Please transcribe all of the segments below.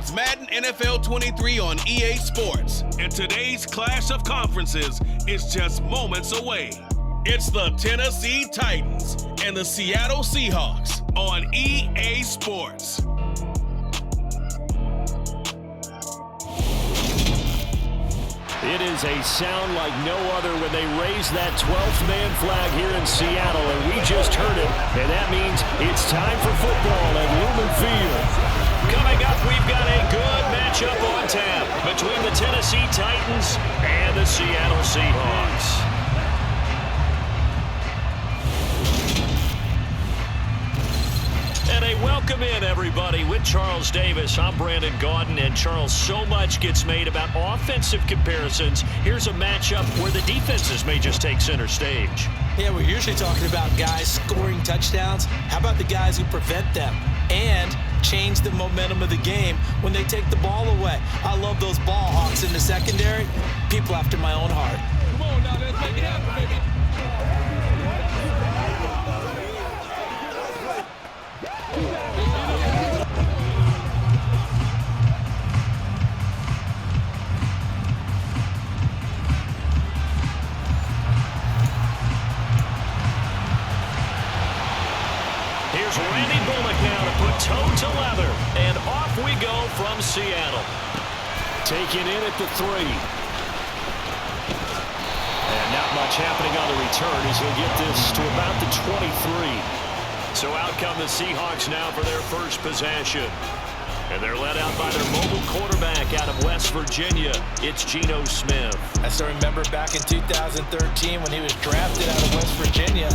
It's Madden NFL 23 on EA Sports, and today's clash of conferences is just moments away. It's the Tennessee Titans and the Seattle Seahawks on EA Sports. It is a sound like no other when they raise that 12th man flag here in Seattle, and we just heard it, and that means it's time for football at Lumen Field. Coming up, we've got a good matchup on tap between the Tennessee Titans and the Seattle Seahawks. And a welcome in, everybody, with Charles Davis. I'm Brandon Gaudin, and Charles, so much gets made about offensive comparisons. Here's a matchup where the defenses may just take center stage. Yeah, we're usually talking about guys scoring touchdowns. How about the guys who prevent them and change the momentum of the game when they take the ball away? I love those ball hawks in the secondary. People after my own heart. Come on now, let's make it happen, baby. Here's Randy Bullock now to put toe to leather, and off we go from Seattle. Taken in at the 3. And not much happening on the return as he'll get this to about the 23. So out come the Seahawks now for their first possession. And they're led out by their mobile quarterback out of West Virginia. It's Geno Smith. I still remember back in 2013 when he was drafted out of West Virginia.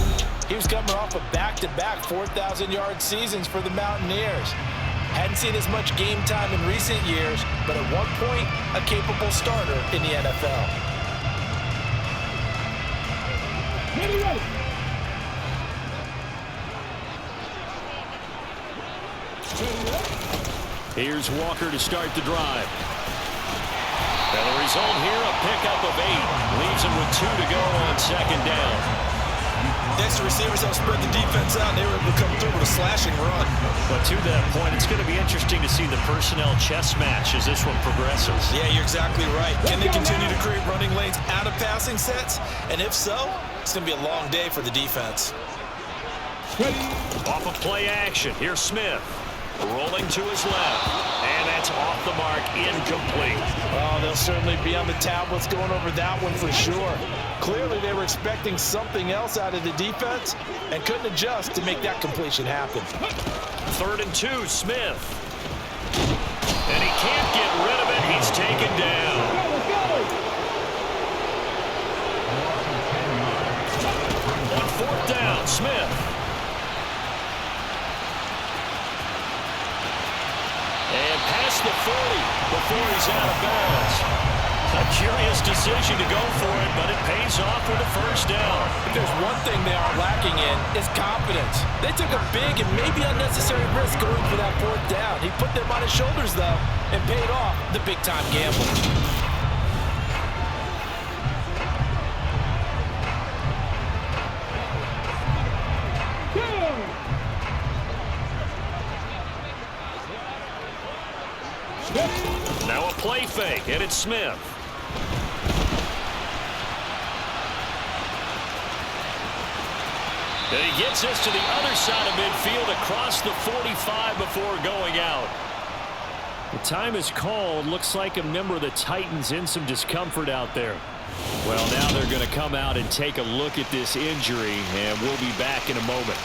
He was coming off of back-to-back 4,000-yard seasons for the Mountaineers. Hadn't seen as much game time in recent years, but at one point, a capable starter in the NFL. Ready. Here's Walker to start the drive. And the result here, a pickup of 8. Leaves him with 2 to go on second down. Next, receivers help spread the defense out, and they were able to come through with a slashing run. But to that point, it's going to be interesting to see the personnel chess match as this one progresses. Yeah, you're exactly right. Can they continue to create running lanes out of passing sets? And if so, it's going to be a long day for the defense. Off of play action, here's Smith. Rolling to his left, and that's off the mark, incomplete. Oh, they'll certainly be on the tablets going over that one for sure. Clearly, they were expecting something else out of the defense and couldn't adjust to make that completion happen. 3rd and 2, Smith. And he can't get rid of it. He's taken down. On 4th down, Smith. And past the 40 before he's out of bounds. A curious decision to go for it, but it pays off with a first down. If there's one thing they are lacking in, it's confidence. They took a big and maybe unnecessary risk going for that 4th down. He put them on his shoulders, though, and paid off the big-time gamble. Now a play fake, and it's Smith. And he gets us to the other side of midfield across the 45 before going out. The time is called. Looks like a member of the Titans in some discomfort out there. Well, now they're going to come out and take a look at this injury, and we'll be back in a moment.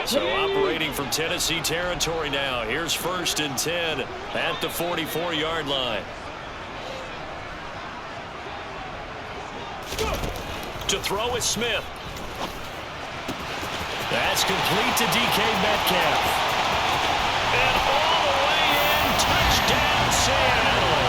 So operating from Tennessee territory now. Here's 1st and 10 at the 44-yard line. To throw is Smith. That's complete to DK Metcalf. And all the way in, touchdown Seattle.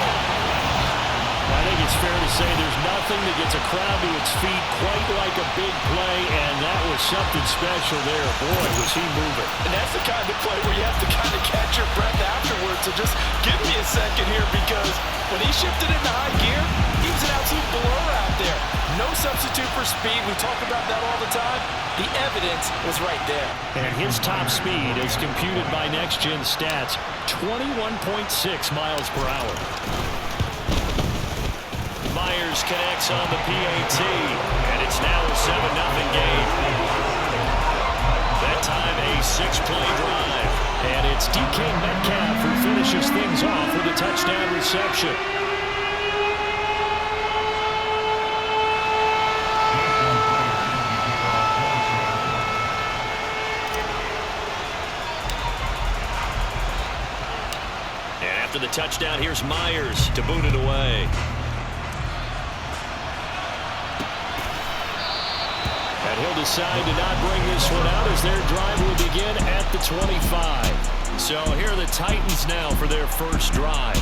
I think it's fair to say there's nothing that gets a crowd to its feet quite like a big play, and that was something special there. Boy, was he moving. And that's the kind of play where you have to kind of catch your breath afterwards. So just give me a second here, because when he shifted into high gear, he was an absolute blur out there. No substitute for speed. We talk about that all the time. The evidence was right there. And his top speed, as computed by Next Gen Stats, 21.6 miles per hour. Myers connects on the PAT, and it's now a 7-0 game. That time a 6-play drive. And it's DK Metcalf who finishes things off with a touchdown reception. And after the touchdown, here's Myers to boot it away. And he'll decide to not bring this one out as their drive will begin at the 25. So here are the Titans now for their first drive.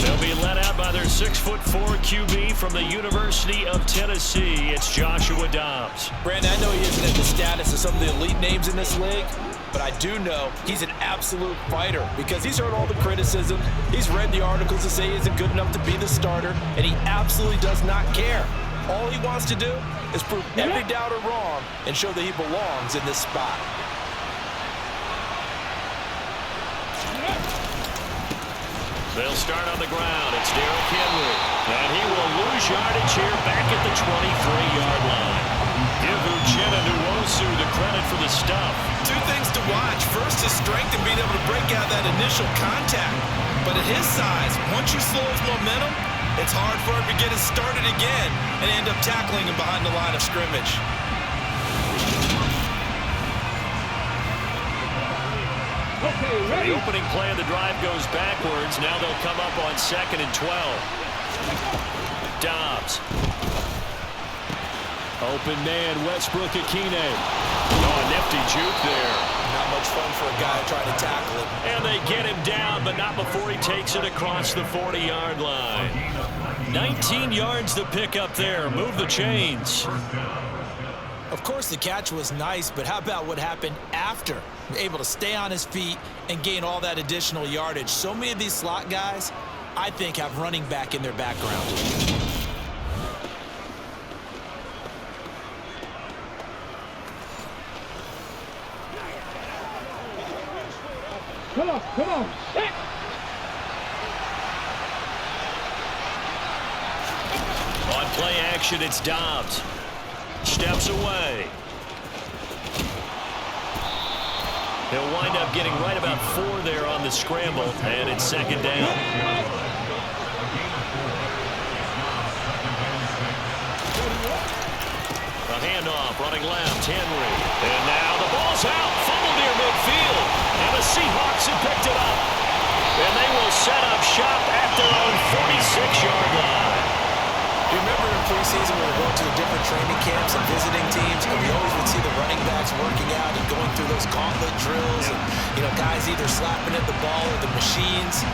They'll be led out by their 6'4" QB from the University of Tennessee. It's Joshua Dobbs. Brandon, I know he isn't at the status of some of the elite names in this league, but I do know he's an absolute fighter because he's heard all the criticism. He's read the articles that say he isn't good enough to be the starter, and he absolutely does not care. All he wants to do is prove every doubter wrong and show that he belongs in this spot. They'll start on the ground. It's Derrick Henry. And he will lose yardage here back at the 23-yard line. Give Geno the credit for the stuff. Two things to watch. First, his strength and being able to break out that initial contact. But at his size, once you slow his momentum, it's hard for him to get it started again and end up tackling him behind the line of scrimmage. Okay, ready. The opening play of the drive goes backwards. Now they'll come up on 2nd and 12. Dobbs. Open man, Westbrook-Ikhine. Oh, a nifty juke there. Not much fun for a guy trying to tackle him. And they get him down, but not before he takes it across the 40-yard line. 19 yards to pick up there. Move the chains. Of course, the catch was nice, but how about what happened after? Able to stay on his feet and gain all that additional yardage. So many of these slot guys, I think, have running back in their background. Come on, set. On play action, it's Dobbs. Steps away. He'll wind up getting right about 4 there on the scramble, and it's 2nd down. A handoff, running left, Henry. And now the ball's out, fumbled near midfield. And the Seahawks have picked it up. And they will set up shop at their own 46-yard line. You remember in preseason when we were going to the different training camps and visiting teams, and we always would see the running backs working out and going through those gauntlet drills, and guys either slapping at the ball or the machines.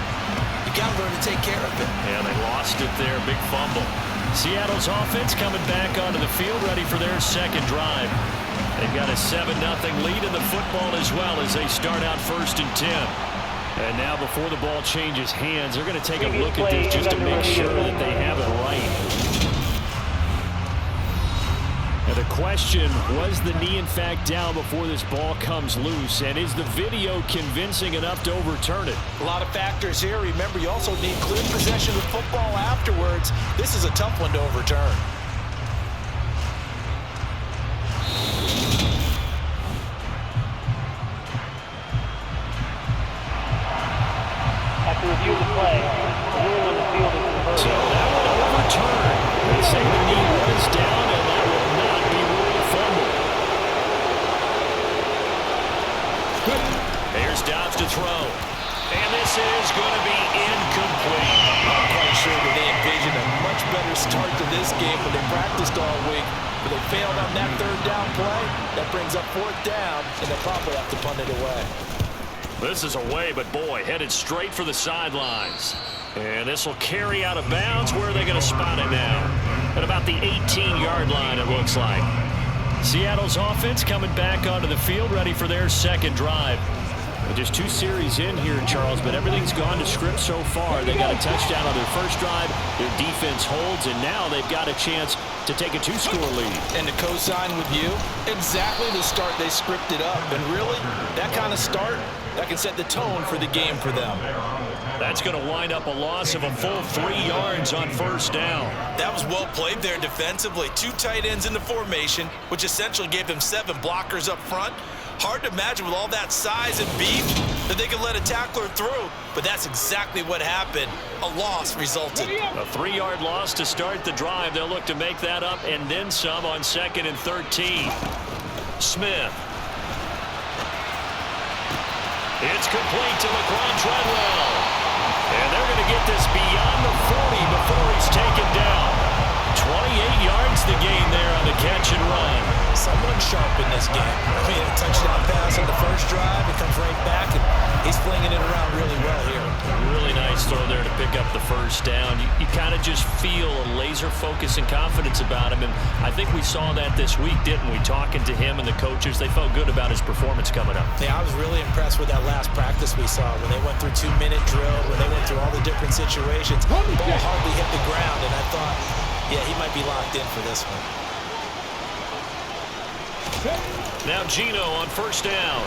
You got to learn to take care of it. Yeah, they lost it there, big fumble. Seattle's offense coming back onto the field, ready for their second drive. They've got a 7-0 lead in the football as well as they start out 1st and 10. And now before the ball changes hands, they're going to take a look at this just to make sure that they have it right. And the question, was the knee in fact down before this ball comes loose? And is the video convincing enough to overturn it? A lot of factors here. Remember, you also need clear possession of football afterwards. This is a tough one to overturn. After review of the play, the rule on the field is reversed. So that one overturned. They say the knee was down, and that will not be ruled a fumble. Here's Dobbs to throw. And this is going to be incomplete. I'm quite sure that they envisioned a much better start to this game when they practiced all week. But they failed on that 3rd down play. That brings up 4th down, and they'll probably have to punt it away. This is away, but boy, headed straight for the sidelines. And this will carry out of bounds. Where are they going to spot it now? At about the 18-yard line, it looks like. Seattle's offense coming back onto the field, ready for their second drive. Just 2 series in here, Charles, but everything's gone to script so far. They got a touchdown on their first drive. Their defense holds, and now they've got a chance to take a 2-score lead. And to co-sign with you, exactly the start they scripted up. And really, that kind of start, that can set the tone for the game for them. That's going to wind up a loss of a full 3 yards on first down. That was well played there defensively. 2 tight ends in the formation, which essentially gave them 7 blockers up front. Hard to imagine with all that size and beef that they could let a tackler through, but that's exactly what happened. A loss resulted. A 3-yard loss to start the drive. They'll look to make that up and then some on 2nd and 13. Smith. It's complete to LaQuan Treadwell. And they're going to get this beyond the 40 before he's taken down. 28 yards the gain there on the catch and run. Someone sharp in this game. I mean, a touchdown pass on the first drive. It comes right back, and he's flinging it around really well here. Really nice throw there to pick up the first down. You kind of just feel a laser focus and confidence about him, and I think we saw that this week, didn't we? Talking to him and the coaches, they felt good about his performance coming up. Yeah, I was really impressed with that last practice we saw when they went through 2-minute drill, when they went through all the different situations. The ball hardly hit the ground, and I thought, yeah, he might be locked in for this one. Now Geno on first down.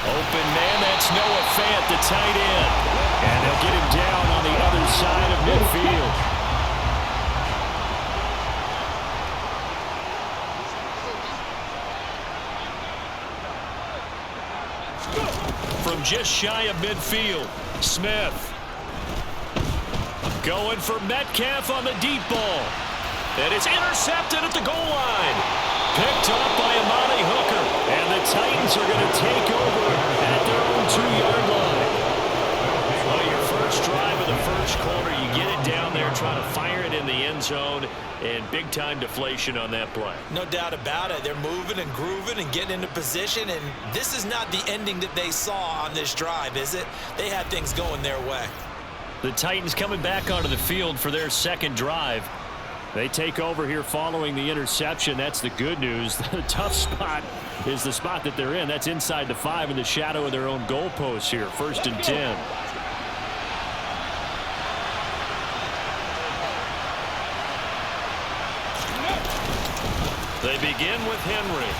Open man, that's Noah Fant, the tight end. And they'll get him down on the other side of midfield. From just shy of midfield, Smith. Going for Metcalf on the deep ball. And it's intercepted at the goal line. Picked up by Amani Hooker. And the Titans are going to take over at their own 2-yard line. Well, your first drive of the first quarter, you get it down there, trying to fire it in the end zone, and big-time deflation on that play. No doubt about it. They're moving and grooving and getting into position, and this is not the ending that they saw on this drive, is it? They had things going their way. The Titans coming back onto the field for their second drive. They take over here following the interception. That's the good news. The tough spot is the spot that they're in. That's inside the 5 in the shadow of their own goalpost here. 1st and 10. They begin with Henry.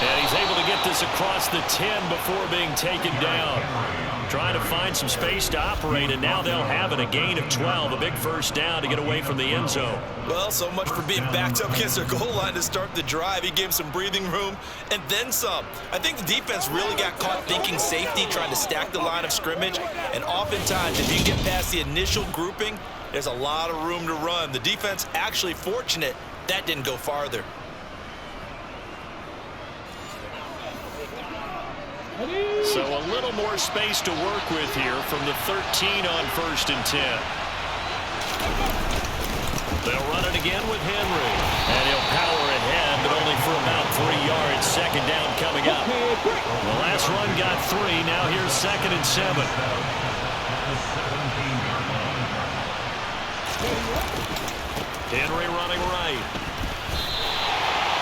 And he's able to get this across the 10 before being taken down. Trying to find some space to operate, and now they'll have it. A gain of 12, a big first down to get away from the end zone. Well, so much for being backed up against their goal line to start the drive. He gave them some breathing room and then some. I think the defense really got caught thinking safety, trying to stack the line of scrimmage. And oftentimes, if you get past the initial grouping, there's a lot of room to run. The defense actually fortunate that didn't go farther. So a little more space to work with here from the 13 on 1st and 10. They'll run it again with Henry. And he'll power ahead, but only for about 3 yards. Second down coming up. The last run got 3. Now here's 2nd and 7. Henry running right.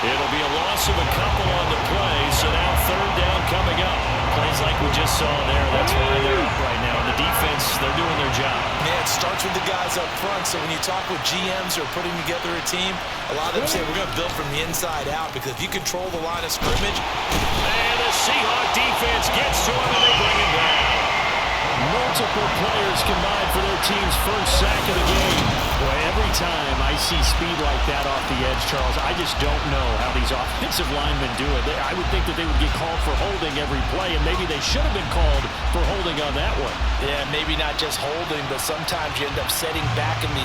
It'll be a loss of a couple on the play, so now 3rd down coming up. Plays like we just saw there, that's why they're up right now. The defense, they're doing their job. Yeah, it starts with the guys up front, so when you talk with GMs who are putting together a team, a lot of them say we're going to build from the inside out, because if you control the line of scrimmage. And the Seahawk defense gets to him, and they bring him down. Multiple players combined for their team's first sack of the game. Boy, every time I see speed like that off the edge, Charles, I just don't know how these offensive linemen do it. I would think that they would get called for holding every play, and maybe they should have been called for holding on that one. Yeah, maybe not just holding, but sometimes you end up setting back in the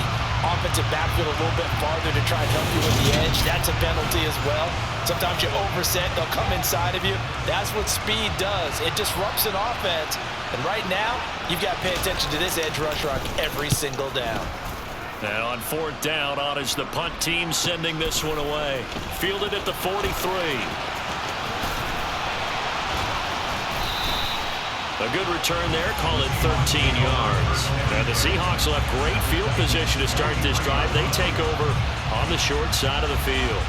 offensive backfield a little bit farther to try and help you with the edge. That's a penalty as well. Sometimes you overset, they'll come inside of you. That's what speed does. It disrupts an offense. And right now, you've got to pay attention to this edge rush on every single down. And on 4th down, on is the punt team sending this one away. Fielded at the 43. A good return there, call it 13 yards. And the Seahawks will have great field position to start this drive. They take over on the short side of the field.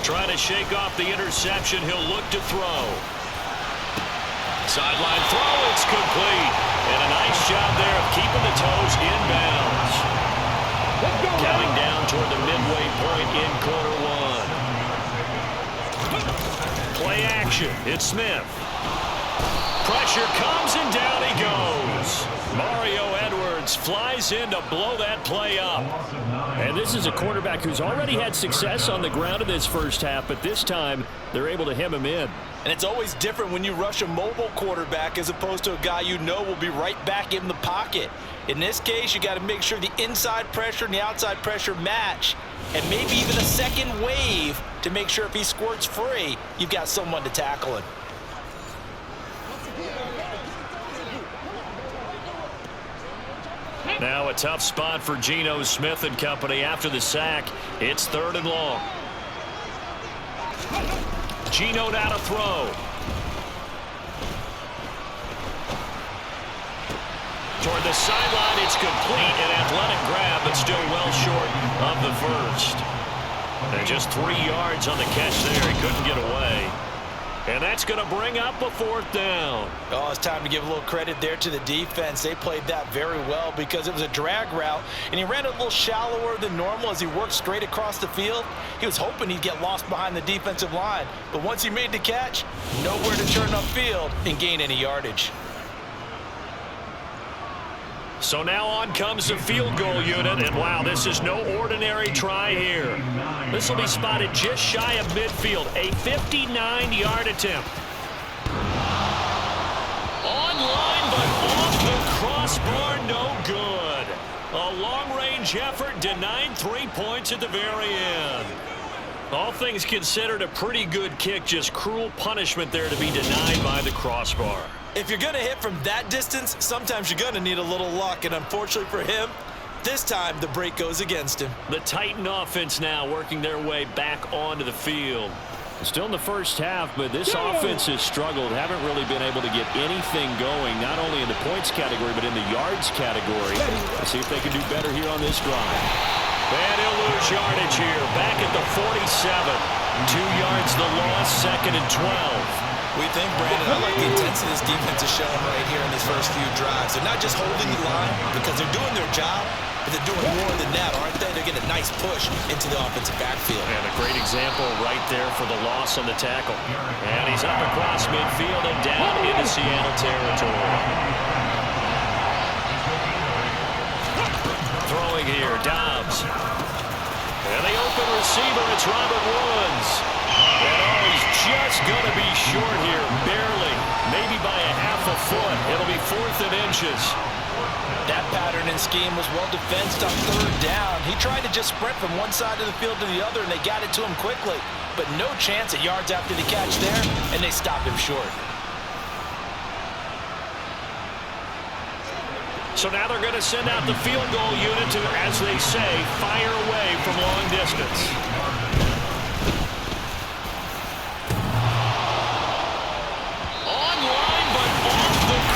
Trying to shake off the interception. He'll look to throw. Sideline throw. It's complete. And a nice job there of keeping the toes inbounds. Counting down toward the midway point in quarter one. Play action. It's Smith. Pressure comes and down he goes. Mario Edwards flies in to blow that play up. And this is a quarterback who's already had success on the ground in this first half, but this time they're able to hem him in. And it's always different when you rush a mobile quarterback as opposed to a guy you know will be right back in the pocket. In this case, you got to make sure the inside pressure and the outside pressure match, and maybe even a second wave to make sure if he squirts free, you've got someone to tackle him. Now a tough spot for Geno Smith and company after the sack. It's 3rd and long. Geno now to throw. Toward the sideline, it's complete. An athletic grab, but still well short of the first. And just 3 yards on the catch there. He couldn't get away. And that's going to bring up a 4th down. Oh, it's time to give a little credit there to the defense. They played that very well because it was a drag route, and he ran a little shallower than normal as he worked straight across the field. He was hoping he'd get lost behind the defensive line, but once he made the catch, nowhere to turn upfield and gain any yardage. So now on comes the field goal unit, and wow, this is no ordinary try here. This will be spotted just shy of midfield, a 59-yard attempt. Online, but off the crossbar, no good. A long-range effort denied 3 points at the very end. All things considered, a pretty good kick, just cruel punishment there to be denied by the crossbar. If you're going to hit from that distance, sometimes you're going to need a little luck, and unfortunately for him, this time the break goes against him. The Titan offense now working their way back onto the field. Still in the first half, but this offense has struggled. Haven't really been able to get anything going, not only in the points category, but in the yards category. Let's see if they can do better here on this drive. And he'll lose yardage here. Back at the 47. 2 yards the loss, 2nd and 12. We think, Brandon, I like the intensity this defense is showing right here in these first few drives. They're not just holding the line because they're doing their job, but they're doing more than that, aren't they? They're getting a nice push into the offensive backfield. And a great example right there for the loss on the tackle. And he's up across midfield and down into Seattle territory. Throwing here, Dobbs. And the open receiver, it's Robert Woods. And he's just going to be short here, barely, maybe by a half a foot. It'll be 4th and inches. That pattern and scheme was well defensed on 3rd down. He tried to just sprint from one side of the field to the other, and they got it to him quickly. But no chance at yards after the catch there, and they stopped him short. So now they're going to send out the field goal unit to, as they say, fire away from long distance.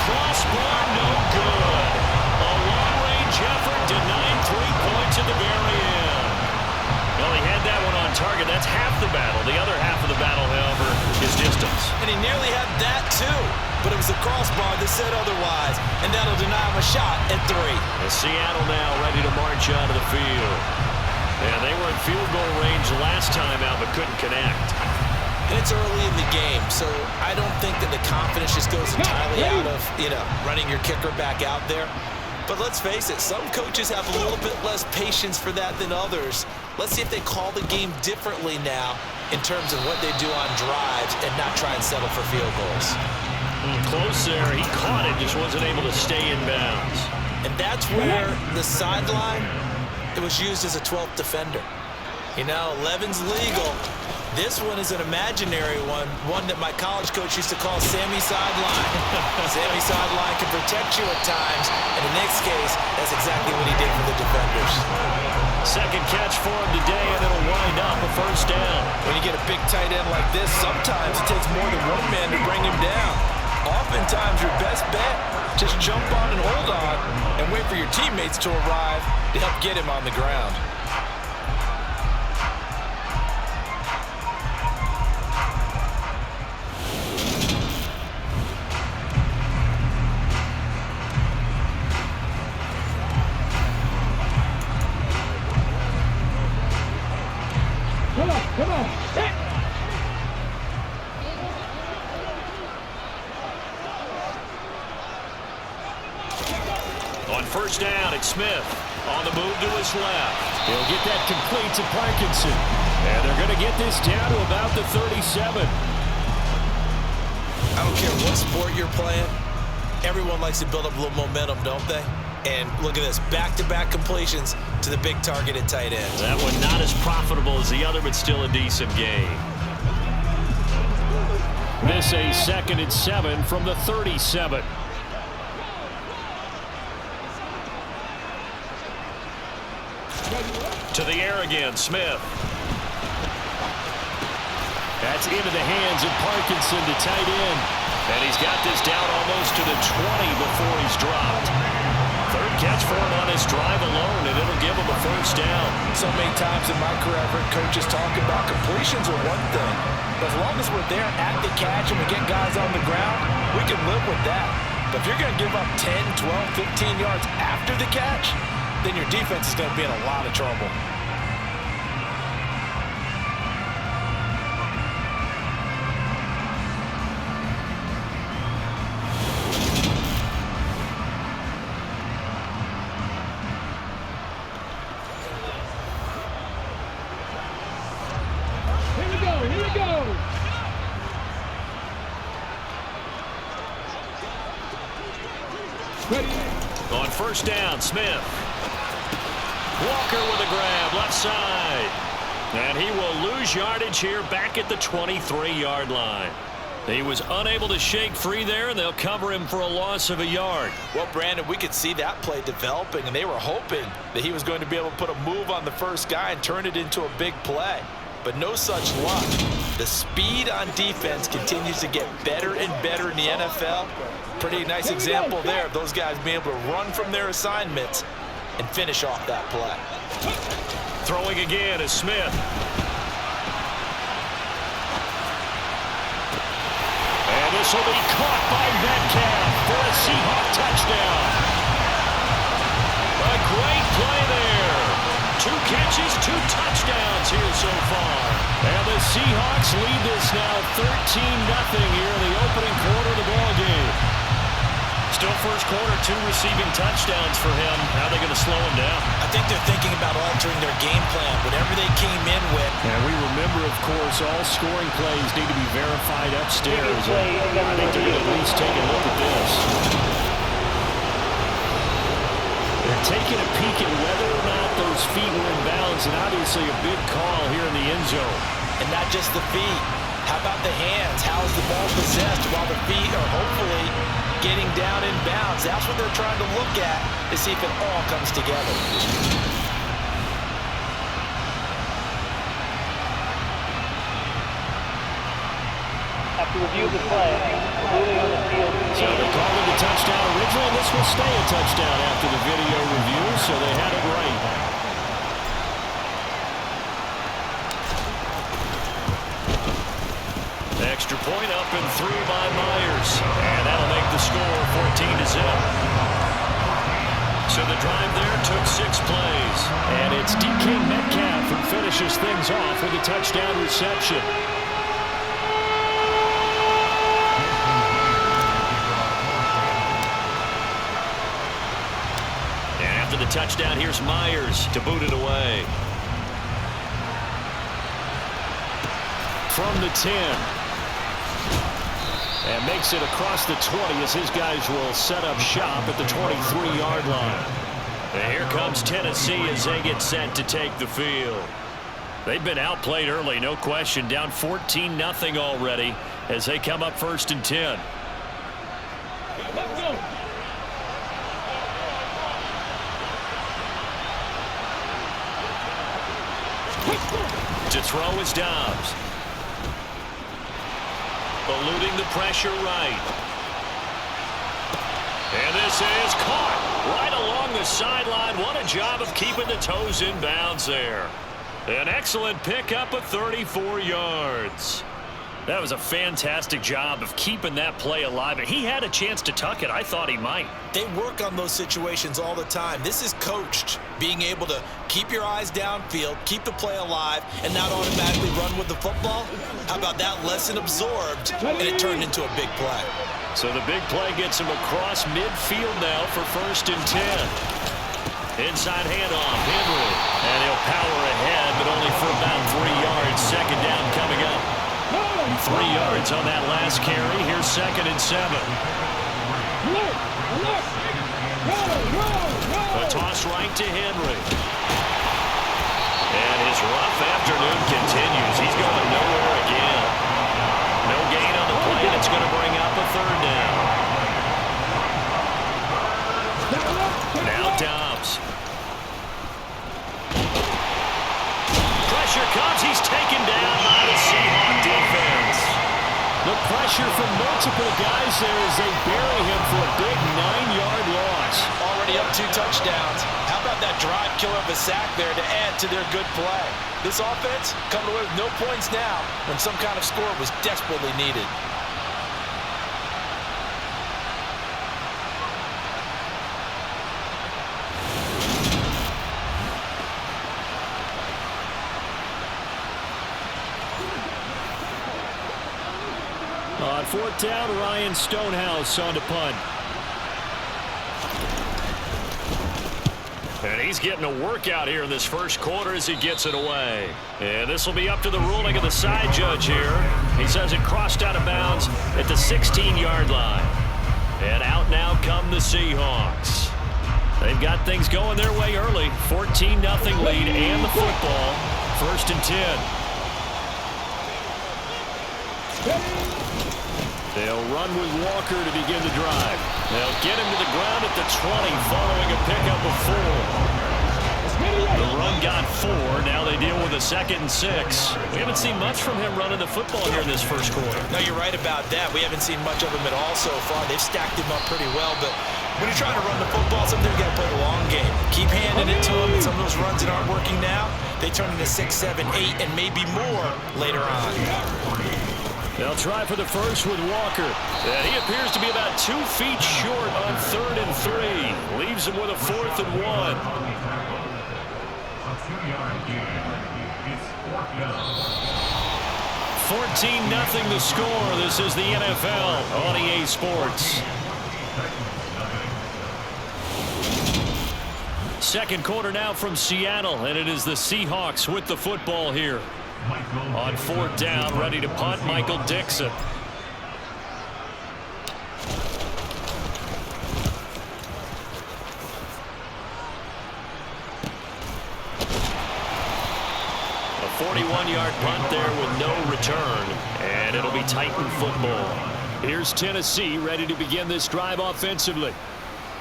Crossbar, no good. A long-range effort denied 3 points at the very end. Well, he had that one on target. That's half the battle. The other half of the battle, however, is distance. And he nearly had that, too. But it was the crossbar that said otherwise, and that'll deny him a shot at 3. And Seattle now ready to march out of the field. And they were in field goal range last time out, but couldn't connect. And it's early in the game, so I don't think that the confidence just goes entirely out of, running your kicker back out there. But let's face it, some coaches have a little bit less patience for that than others. Let's see if they call the game differently now in terms of what they do on drives and not try and settle for field goals. Close there. He caught it, just wasn't able to stay in bounds. And that's where the sideline, it was used as a 12th defender. 11's legal. This one is an imaginary one that my college coach used to call Sammy Sideline. Sammy Sideline can protect you at times, and in this case, that's exactly what he did for the defenders. Second catch for him today, and it'll wind up a first down. When you get a big tight end like this, sometimes it takes more than one man to bring him down. Oftentimes, your best bet, just jump on and hold on and wait for your teammates to arrive to help get him on the ground. Come on, set. On first down, it's Smith. On the move to his left. He'll get that complete to Parkinson. And they're going to get this down to about the 37. I don't care what sport you're playing. Everyone likes to build up a little momentum, don't they? And look at this, back-to-back completions to the big targeted tight end. That one not as profitable as the other, but still a decent gain. This a 2nd and 7 from the 37. To the air again, Smith. That's into the hands of Parkinson to tight end. And he's got this down almost to the 20 before he's dropped. Third catch for him on his drive alone, and it'll give him a first down. So many times in my career, I've heard coaches talking about completions are one thing. But as long as we're there at the catch and we get guys on the ground, we can live with that. But if you're going to give up 10, 12, 15 yards after the catch, then your defense is going to be in a lot of trouble. Here we go. Ready. On first down, Smith. Walker with a grab, left side. And he will lose yardage here back at the 23-yard line. He was unable to shake free there, and they'll cover him for a loss of a yard. Well, Brandon, we could see that play developing, and they were hoping that he was going to be able to put a move on the first guy and turn it into a big play. But no such luck. The speed on defense continues to get better and better in the NFL. Pretty nice example there of those guys being able to run from their assignments and finish off that play. Throwing again is Smith. And this will be caught by Metcalf for a Seahawks touchdown. A great play there. 2 catches, 2 touchdowns here so far. And the Seahawks lead this now 13-0 here in the opening quarter of the ballgame. Still first quarter, 2 receiving touchdowns for him. How are they going to slow him down? I think they're thinking about altering their game plan, whatever they came in with. And we remember, of course, all scoring plays need to be verified upstairs. I think they're going to at least take a look at this. They're taking a peek at whether or not those feet were in bounds, and obviously a big call here in the end zone. And not just the feet. How about the hands? How is the ball possessed while the feet are hopefully getting down in bounds? That's what they're trying to look at to see if it all comes together. After review of the play, ruling on the field. So they called it a touchdown originally. This will stay a touchdown after the video review, so they had it right. Extra point up and through by Myers. And that'll make the score 14-0. So the drive there took 6 plays. And it's DK Metcalf who finishes things off with a touchdown reception. And after the touchdown, here's Myers to boot it away. From the 10. And makes it across the 20 as his guys will set up shop at the 23-yard line. And here comes Tennessee as they get set to take the field. They've been outplayed early, no question. Down 14-0 already as they come up 1st and 10. Let's go. To throw is Dobbs. Eluding the pressure right. And this is caught right along the sideline. What a job of keeping the toes in bounds there. An excellent pickup of 34 yards. That was a fantastic job of keeping that play alive. And he had a chance to tuck it. I thought he might. They work on those situations all the time. This is coached, being able to keep your eyes downfield, keep the play alive, and not automatically run with the football. How about that lesson absorbed, and it turned into a big play. So the big play gets him across midfield now for 1st and 10. Inside handoff, Henry. And he'll power ahead, but only for about 3 yards. 2nd down coming up. 3 yards on that last carry. Here's 2nd and 7. A toss right to Henry. And his rough afternoon continues. He's going nowhere again. No gain on the play, and it's going to bring up a 3rd down. Now Dobbs. Pressure comes. He's taken down by the Seahawks defense. The pressure from multiple guys there as they bury him for a big 9-yard loss. Already up 2 touchdowns. How about that drive killer of a sack there to add to their good play? This offense coming away with no points now when some kind of score was desperately needed. On 4th down, Ryan Stonehouse on to punt. And he's getting a workout here in this 1st quarter as he gets it away. And this will be up to the ruling of the side judge here. He says it crossed out of bounds at the 16-yard line. And out now come the Seahawks. They've got things going their way early. 14-0 lead and the football. 1st and 10. They'll run with Walker to begin the drive. They'll get him to the ground at the 20 following a pickup of 4. The run got 4. Now they deal with a 2nd and 6. We haven't seen much from him running the football here in this 1st quarter. No, you're right about that. We haven't seen much of him at all so far. They've stacked him up pretty well, but when you're trying to run the football, sometimes you got to play the long game. Keep handing it to him, and some of those runs that aren't working now, they turn into 6, 7, 8, and maybe more later on. They'll try for the first with Walker. And he appears to be about 2 feet short on 3rd and 3. Leaves him with a 4th and 1. 14-0 the score. This is the NFL on EA Sports. 2nd quarter now from Seattle, and it is the Seahawks with the football here. On 4th down, ready to punt, Michael Dixon. A 41-yard punt there with no return, and it'll be Titan football. Here's Tennessee ready to begin this drive offensively.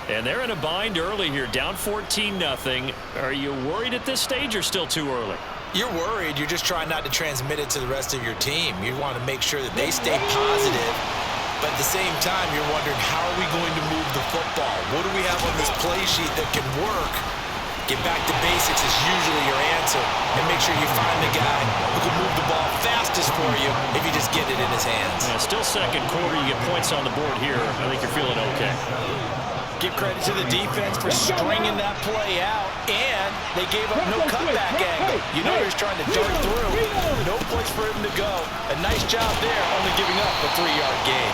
And they're in a bind early here, down 14-0. Are you worried at this stage or still too early? You're worried. You're just trying not to transmit it to the rest of your team. You want to make sure that they stay positive, but at the same time, you're wondering, how are we going to move the football? What do we have on this play sheet that can work? Get back to basics is usually your answer, and make sure you find the guy who can move the ball fastest for you if you just get it in his hands. Yeah, still 2nd quarter. You get points on the board here. I think you're feeling okay. Give credit to the defense for stringing that play out, and they gave up no cutback angle. You know he was trying to dart through. No place for him to go. A nice job there, only giving up a 3-yard gain.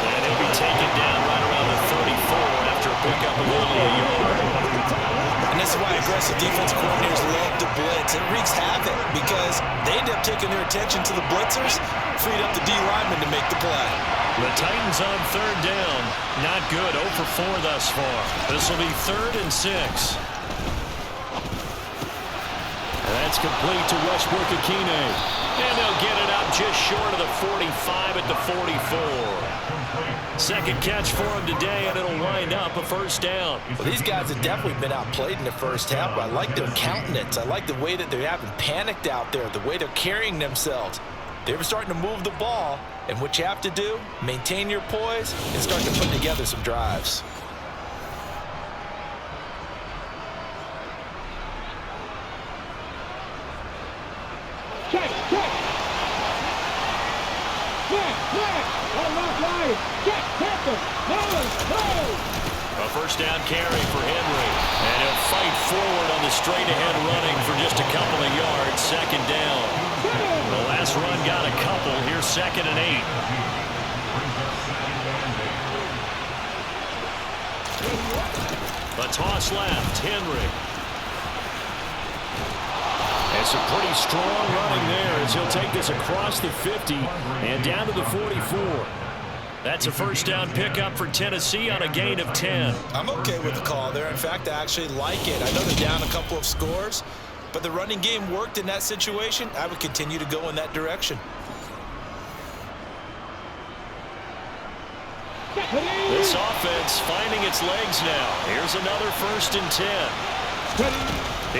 And he'll be taken down right around the 34 after a pickup of only a yard. And this is why aggressive defense coordinators love to blitz. It wreaks havoc because they end up taking their attention to the blitzers, freed up the D lineman to make the play. The Titans on 3rd down. Not good. 0 for 4 thus far. This will be 3rd and 6. And that's complete to Westbrook-Akine. And they'll get it up just short of the 45 at the 44. Second catch for him today, and it'll wind up a first down. Well, these guys have definitely been outplayed in the first half, but I like their countenance. I like the way that they're having panicked out there, the way they're carrying themselves. They were starting to move the ball, and what you have to do, maintain your poise and start to put together some drives. Check, check. Flag. On left line. Check, tackle. No. A first down carry for Henry. And he'll fight forward on the straight-ahead running for just a couple of yards. Second down. The last run got a couple. Here's 2nd and 8. A toss left. Henry. And some pretty strong running there as he'll take this across the 50 and down to the 44. That's a first down pickup for Tennessee on a gain of 10. I'm okay with the call there. In fact, I actually like it. I know they're down a couple of scores, but the running game worked in that situation. I would continue to go in that direction. This offense finding its legs now. Here's another 1st and 10.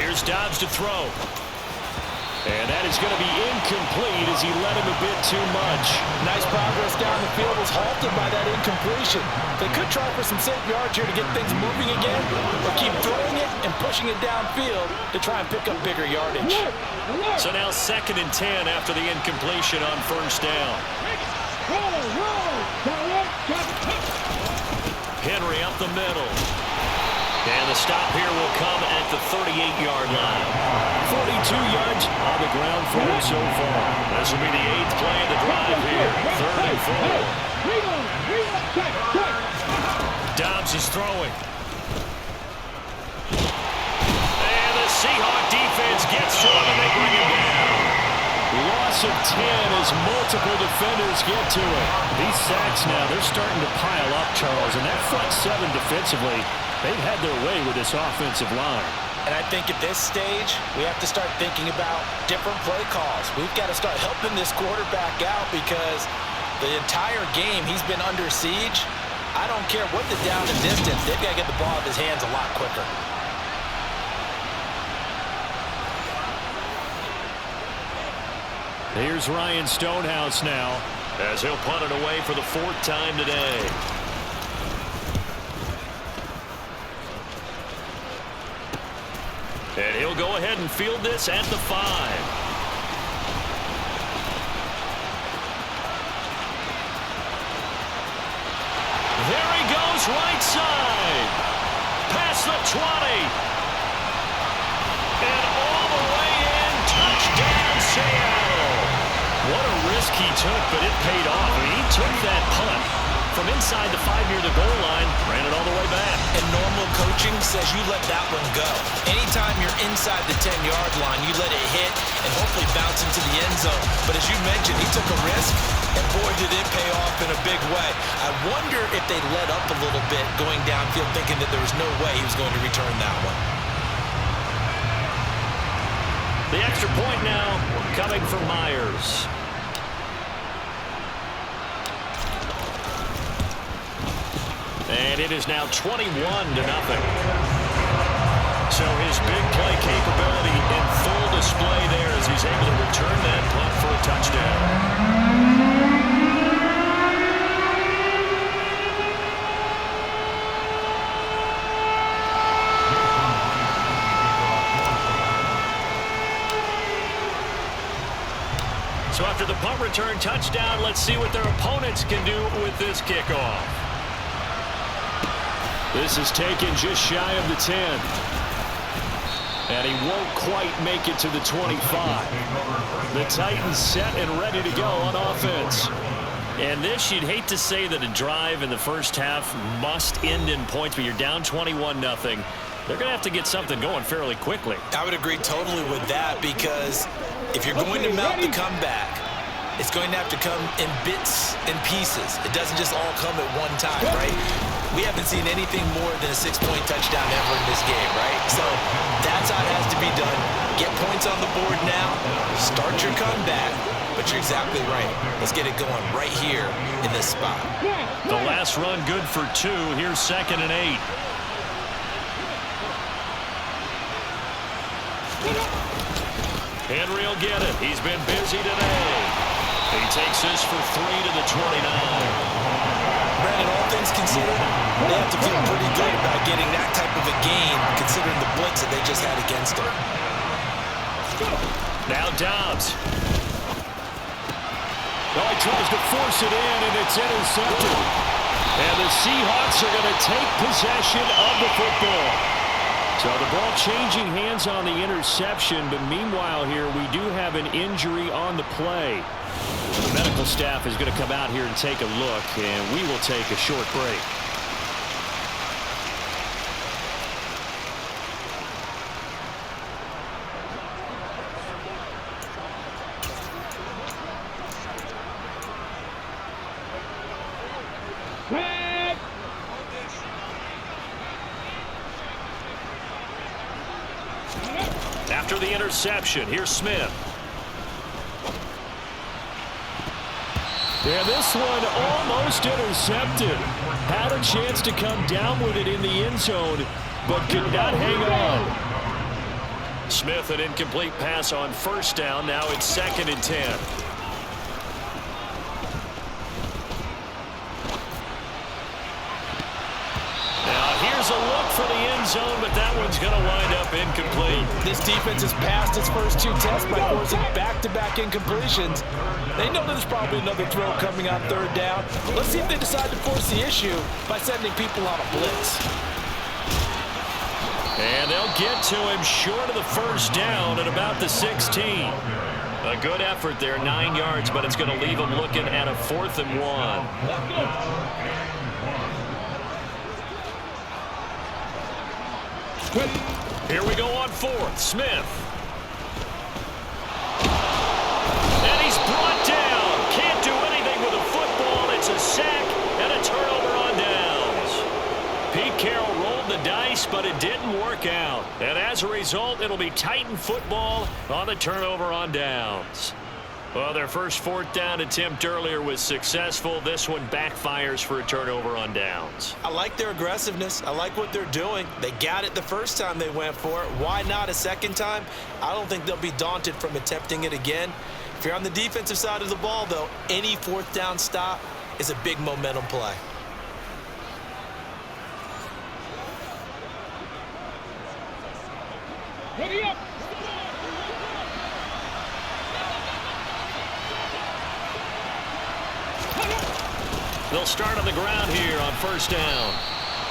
Here's Dobbs to throw. And that is going to be incomplete as he led him a bit too much. Nice progress down the field was halted by that incompletion. They could try for some safe yards here to get things moving again, or keep throwing it and pushing it downfield to try and pick up bigger yardage. So now 2nd and 10 after the incompletion on first down. Henry up the middle. And the stop here will come at the 38-yard line. 42 yards on the ground for him so far. This will be the 8th play of the drive here. 3rd and 4. Dobbs is throwing. And the Seahawks defense gets to him and they bring him down. Loss of 10 as multiple defenders get to it. These sacks now, they're starting to pile up, Charles. And that front 7 defensively, they've had their way with this offensive line. And I think at this stage, we have to start thinking about different play calls. We've got to start helping this quarterback out because the entire game he's been under siege. I don't care what the down and distance, they've got to get the ball in his hands a lot quicker. Here's Ryan Stonehouse now as he'll punt it away for the 4th time today. And he'll go ahead and field this at the 5. There he goes, right side. Past the 20. And all the way in, touchdown Seattle. What a risk he took, but it paid off. I mean, he took that punt from inside the 5 near the goal line, ran it all the way back. And normal coaching says you let that one go. Anytime you're inside the 10-yard line, you let it hit and hopefully bounce into the end zone. But as you mentioned, he took a risk, and boy, did it pay off in a big way. I wonder if they let up a little bit going downfield, thinking that there was no way he was going to return that one. The extra point now coming from Myers. And it is now 21-0. So his big play capability in full display there as he's able to return that punt for a touchdown. So after the punt return touchdown, let's see what their opponents can do with this kickoff. This is taken just shy of the 10. And he won't quite make it to the 25. The Titans set and ready to go on offense. And this, you'd hate to say that a drive in the first half must end in points, but you're down 21-0. They're going to have to get something going fairly quickly. I would agree totally with that because if you're going to mount the comeback, it's going to have to come in bits and pieces. It doesn't just all come at one time, right? we haven't seen anything more than a 6-point touchdown ever in this game, right? So that's how it has to be done. Get points on the board now, start your comeback, but you're exactly right. Let's get it going right here in this spot. The last run good for 2. Here's 2nd and 8. Henry will get it. He's been busy today. He takes this for 3 to the 29. Brandon, all things considered, they have to feel pretty good about getting that type of a gain, considering the blitz that they just had against them. Now Dobbs. Oh, he tries to force it in, and it's intercepted. And the Seahawks are going to take possession of the football. So the ball changing hands on the interception, but meanwhile here we do have an injury on the play. The medical staff is going to come out here and take a look, and we will take a short break. After the interception, here's Smith. Yeah, this one almost intercepted. Had a chance to come down with it in the end zone, but could not hang on. Smith, an incomplete pass on 1st down. Now it's 2nd and 10. Here's a look for the end zone, but that one's going to wind up incomplete. This defense has passed its first 2 tests by forcing back-to-back incompletions. They know there's probably another throw coming on 3rd down. Let's see if they decide to force the issue by sending people on a blitz. And they'll get to him short of the 1st down at about the 16. A good effort there, 9 yards, but it's going to leave them looking at a 4th and 1. Here we go on 4th. Smith. And he's brought down. Can't do anything with a football. It's a sack and a turnover on downs. Pete Carroll rolled the dice, but it didn't work out. And as a result, it'll be Titan football on the turnover on downs. Well, their first 4th down attempt earlier was successful. This one backfires for a turnover on downs. I like their aggressiveness. I like what they're doing. They got it the first time they went for it. Why not a second time? I don't think they'll be daunted from attempting it again. If you're on the defensive side of the ball, though, any 4th down stop is a big momentum play. Ready up. They'll start on the ground here on 1st down.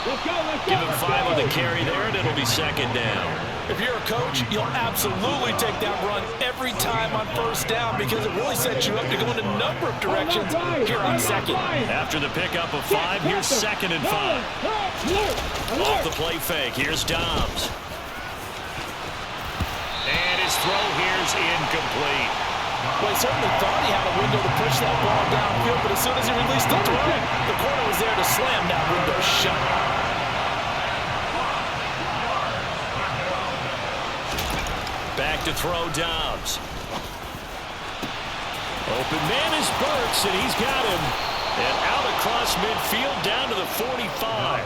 Let's go, let's go. Give him 5 on the carry there, and it'll be 2nd down. If you're a coach, you'll absolutely take that run every time on 1st down because it really sets you up to go in a number of directions here on 2nd. After the pickup of 5, here's 2nd and 5. Off the play fake, here's Dobbs. And his throw here's incomplete. Well, he certainly thought he had a window to push that ball downfield, but as soon as he released the throw, the corner was there to slam that window shut. Back to throw Dobbs. Open man is Burks, and he's got him. And out across midfield down to the 45.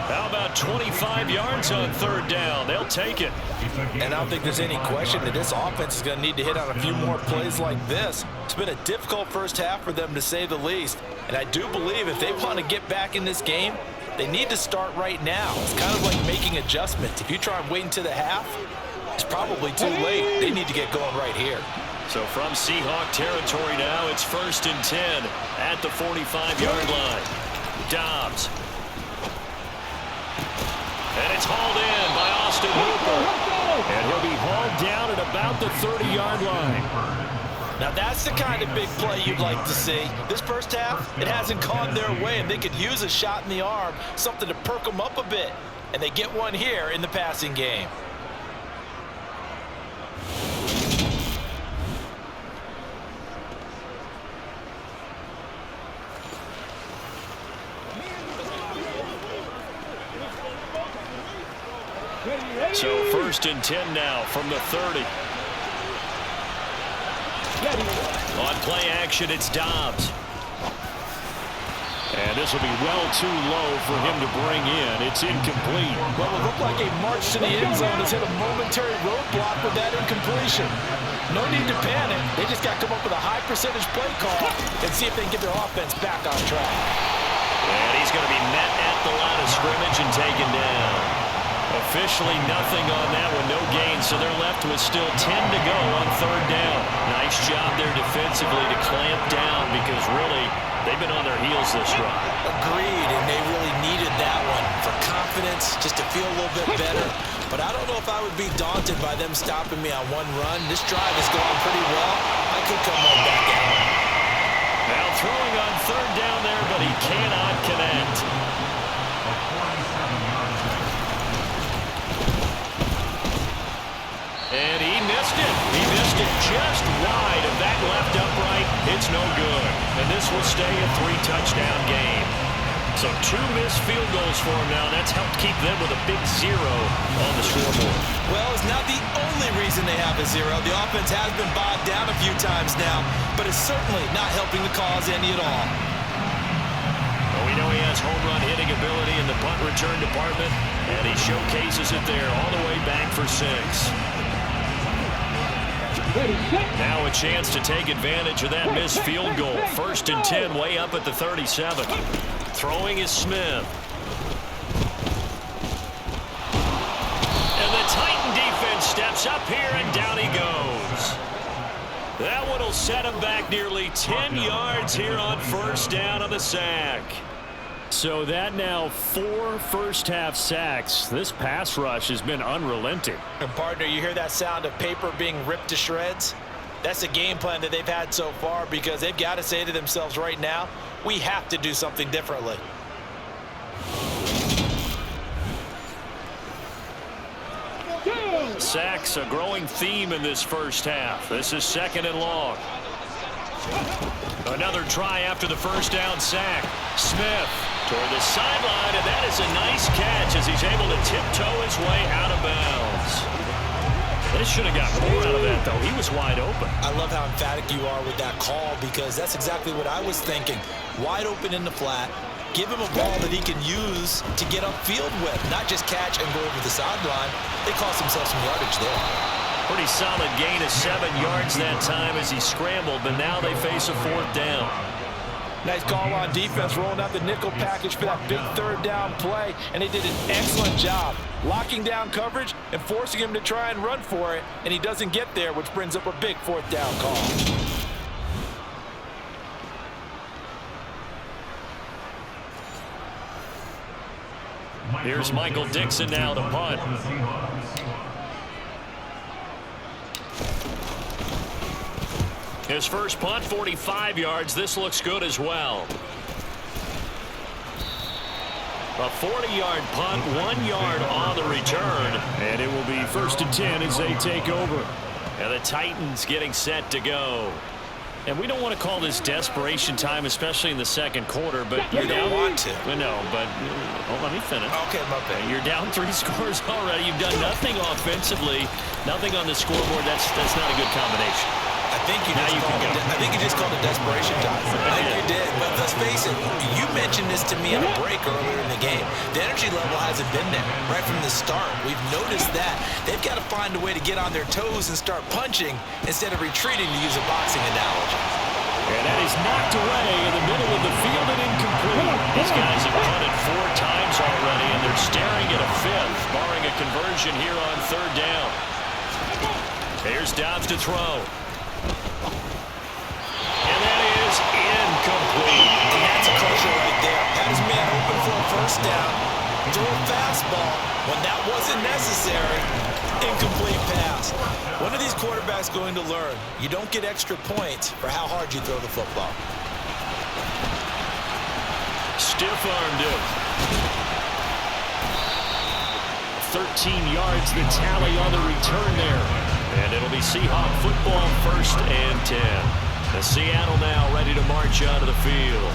How about 25 yards on 3rd down? They'll take it. And I don't think there's any question that this offense is going to need to hit on a few more plays like this. It's been a difficult first half for them, to say the least. And I do believe if they want to get back in this game, they need to start right now. It's kind of like making adjustments. If you try and wait until the half, it's probably too late. They need to get going right here. So from Seahawk territory now, it's 1st and 10 at the 45-yard line. Dobbs. And it's hauled in by Austin Hooper. And he'll be hauled down at about the 30-yard line. Now that's the kind of big play you'd like to see. This first half, it hasn't gone their way, and they could use a shot in the arm, something to perk them up a bit. And they get one here in the passing game. So 1st and 10 now from the 30. On play action, it's Dobbs. And this will be well too low for him to bring in. It's incomplete. Well, it looked like a march to the end zone has hit a momentary roadblock with that incompletion. No need to panic. They just got to come up with a high percentage play call and see if they can get their offense back on track. And he's going to be met at the line of scrimmage and taken down. Officially nothing on that one, no gain, so they're left with still 10 to go on 3rd down. Nice job there defensively to clamp down because really they've been on their heels this run. Agreed, and they really needed that one for confidence, just to feel a little bit better. But I don't know if I would be daunted by them stopping me on one run. This drive has gone pretty well. I could come right back out. Now throwing on 3rd down there, but he cannot connect. And he missed it. He missed it just wide of that left upright. It's no good. And this will stay a 3-touchdown game. So 2 missed field goals for him now. That's helped keep them with a big 0 on the scoreboard. Well, it's not the only reason they have a 0. The offense has been bogged down a few times now, but it's certainly not helping the cause any at all. Well, we know he has home run hitting ability in the punt return department, and he showcases it there all the way back for 6. Now a chance to take advantage of that missed field goal. 1st and 10, way up at the 37. Throwing is Smith. And the Titan defense steps up here, and down he goes. That one will set him back nearly 10 yards here on 1st down on the sack. So that now 4 first-half sacks. This pass rush has been unrelenting. And partner, you hear that sound of paper being ripped to shreds? That's the game plan that they've had so far because they've got to say to themselves right now, we have to do something differently. Sacks, a growing theme in this first half. This is 2nd and long. Another try after the 1st down sack. Smith toward the sideline, and that is a nice catch as he's able to tiptoe his way out of bounds. They should have got more out of that, though. He was wide open. I love how emphatic you are with that call because that's exactly what I was thinking. Wide open in the flat. Give him a ball that he can use to get upfield with, not just catch and go over the sideline. They cost themselves some yardage there. Pretty solid gain of 7 yards that time as he scrambled, but now they face a 4th down. Nice call on defense, rolling out the nickel package for that big 3rd down play, and they did an excellent job locking down coverage and forcing him to try and run for it, and he doesn't get there, which brings up a big 4th down call. Here's Michael Dixon now to punt. His first punt, 45 yards. This looks good as well. A 40-yard punt, 1 yard on the return. And it will be 1st and 10 as they take over. And the Titans getting set to go. And we don't want to call this desperation time, especially in the 2nd quarter, but You don't want to. No, but let me finish. Okay, my bad. You're down 3 scores already. You've done nothing offensively, nothing on the scoreboard. That's not a good combination. I think you just called it desperation time. I think you did. But let's face it, you mentioned this to me on a break earlier in the game. The energy level hasn't been there right from the start. We've noticed that. They've got to find a way to get on their toes and start punching instead of retreating, to use a boxing analogy. And that is knocked away in the middle of the field and incomplete. These guys have punted 4 times already, and they're staring at a 5th, barring a conversion here on 3rd down. Here's Dobbs to throw. And that is incomplete. And that's a closure right there. Had his man open for a 1st down. Threw a fastball when that wasn't necessary. Incomplete pass. When are these quarterbacks going to learn? You don't get extra points for how hard you throw the football. Stiff-armed it. 13 yards the tally on the return there. And it'll be Seahawk football, 1st and 10. The Seattle now ready to march out of the field.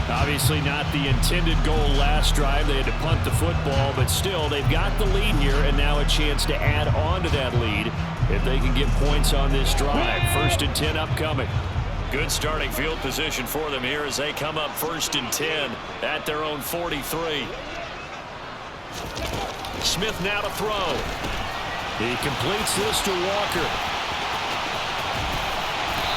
Obviously not the intended goal last drive. They had to punt the football, but still, they've got the lead here, and now a chance to add on to that lead if they can get points on this drive. 1st and 10 upcoming. Good starting field position for them here as they come up 1st and 10 at their own 43. Smith now to throw. He completes this to Walker.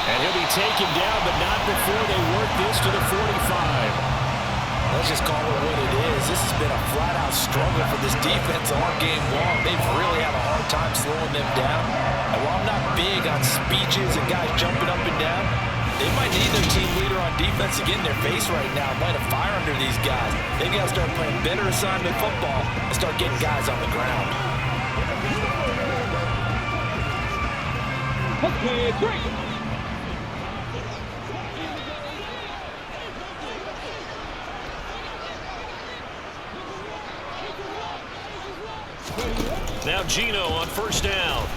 And he'll be taken down, but not before they work this to the 45. Let's just call it what it is. This has been a flat-out struggle for this defense all game long. They've really had a hard time slowing them down. And while I'm not big on speeches and guys jumping up and down, they might need their team leader on defense to get in their face right now, light a fire under these guys. They got to start playing better assignment football and start getting guys on the ground. Okay, great. Now Geno on 1st down.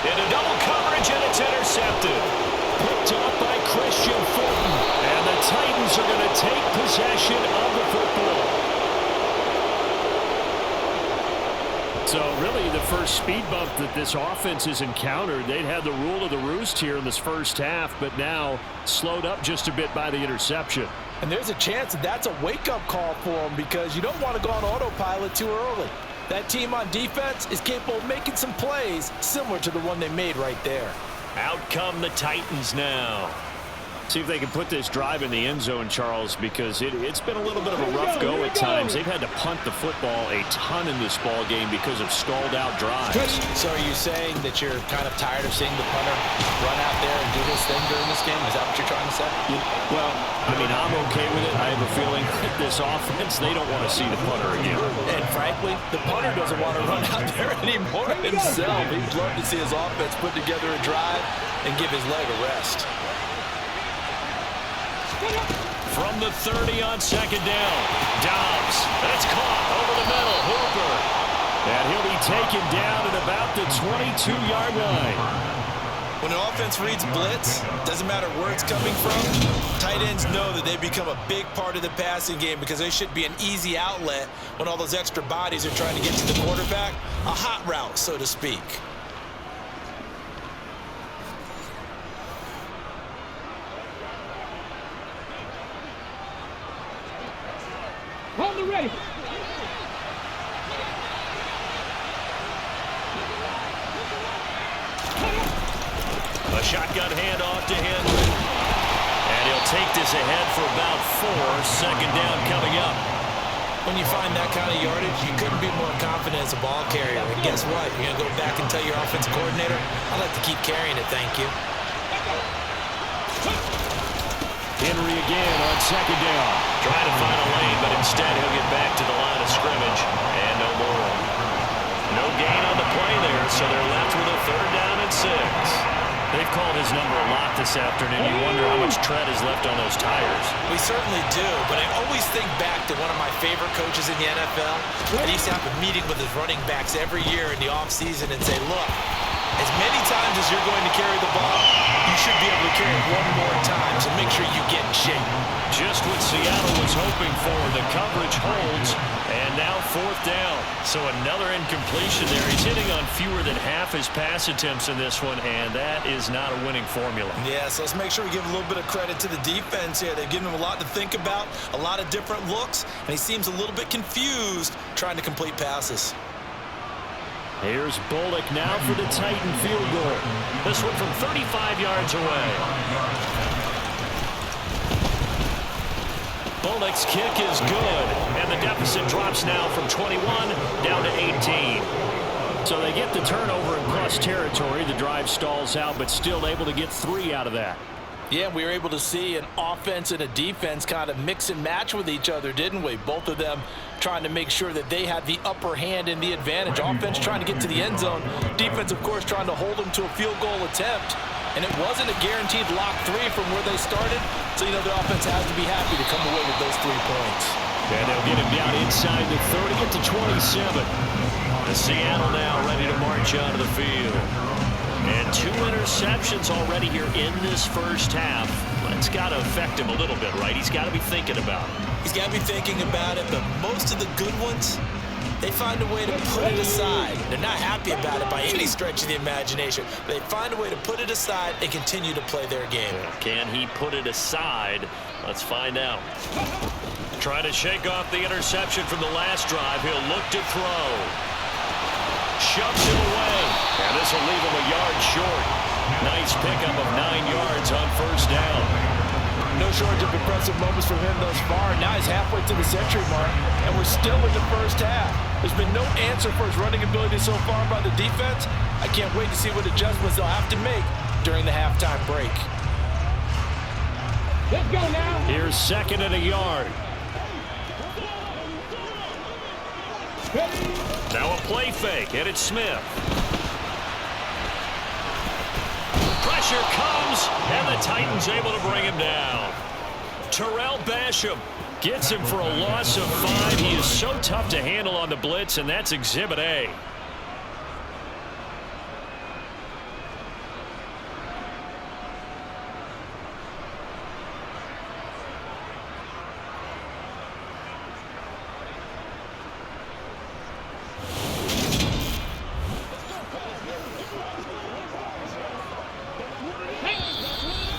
Into double coverage, and it's intercepted. Picked up by Christian Fulton. And the Titans are going to take possession of the football. So really the first speed bump that this offense has encountered. They'd had the rule of the roost here in this first half, but now slowed up just a bit by the interception. And there's a chance that that's a wake-up call for them because you don't want to go on autopilot too early. That team on defense is capable of making some plays similar to the one they made right there. Out come the Titans now. See if they can put this drive in the end zone, Charles, because it's been a little bit of a rough go at times. They've had to punt the football a ton in this ball game because of stalled-out drives. So are you saying that you're kind of tired of seeing the punter run out there and do his thing during this game? Is that what you're trying to say? Well, I mean, I'm okay with it. I have a feeling that this offense, they don't want to see the punter again. And frankly, the punter doesn't want to run out there anymore himself. He'd love to see his offense put together a drive and give his leg a rest. From the 30 on 2nd down. Dobbs. That's caught over the middle. Hooper. And he'll be taken down at about the 22-yard line. When an offense reads blitz, doesn't matter where it's coming from, tight ends know that they become a big part of the passing game because they should be an easy outlet when all those extra bodies are trying to get to the quarterback. A hot route, so to speak. Hold the ready. A shotgun handoff to Henry. And he'll take this ahead for about 4. 2nd down coming up. When you find that kind of yardage, you couldn't be more confident as a ball carrier. And guess what? You're going to go back and tell your offensive coordinator, I'd like to keep carrying it, thank you. Henry again on 2nd down. Trying to find a lane, but instead he'll get back to the line of scrimmage. And no more. No gain on the play there, so they're left with a 3rd down and 6. They've called his number a lot this afternoon. You wonder how much tread is left on those tires. We certainly do, but I always think back to one of my favorite coaches in the NFL. And he used to have a meeting with his running backs every year in the offseason and say, look, as many times as you're going to carry the ball, you should be able to carry it one more time, so make sure you get in shape. Just what Seattle was hoping for. The coverage holds, and now 4th down. So another incompletion there. He's hitting on fewer than half his pass attempts in this one, and that is not a winning formula. Yeah, so let's make sure we give a little bit of credit to the defense here. They've given him a lot to think about, a lot of different looks, and he seems a little bit confused trying to complete passes. Here's Bullock now for the Titan field goal. This one from 35 yards away. Bullock's kick is good, and the deficit drops now from 21 down to 18. So they get the turnover in plus territory. The drive stalls out, but still able to get 3 out of that. Yeah, we were able to see an offense and a defense kind of mix and match with each other, didn't we? Both of them trying to make sure that they had the upper hand and the advantage. Offense trying to get to the end zone. Defense, of course, trying to hold them to a field goal attempt. And it wasn't a guaranteed lock 3 from where they started. So, you know, the offense has to be happy to come away with those 3 points. And they'll get him down inside the 30 at the 27. The Seattle now ready to march onto the field. And 2 interceptions already here in this first half. that's got to affect him a little bit, right? He's got to be thinking about it. He's got to be thinking about it, but most of the good ones, they find a way to put it aside. They're not happy about it by any stretch of the imagination. They find a way to put it aside and continue to play their game. Can he put it aside? Let's find out. Trying to shake off the interception from the last drive. He'll look to throw. Shoves it away. And this will leave him a yard short. Nice pickup of 9 yards on first down. No shortage of impressive moments from him thus far. Now he's halfway to the century mark, and we're still in the first half. There's been no answer for his running ability so far by the defense. I can't wait to see what adjustments they'll have to make during the halftime break. Let's go now. Here's second and a yard. Now a play fake, and it's Smith. Pressure comes, and the Titans able to bring him down. Terrell Basham gets him for a loss of 5. He is so tough to handle on the blitz, and that's Exhibit A.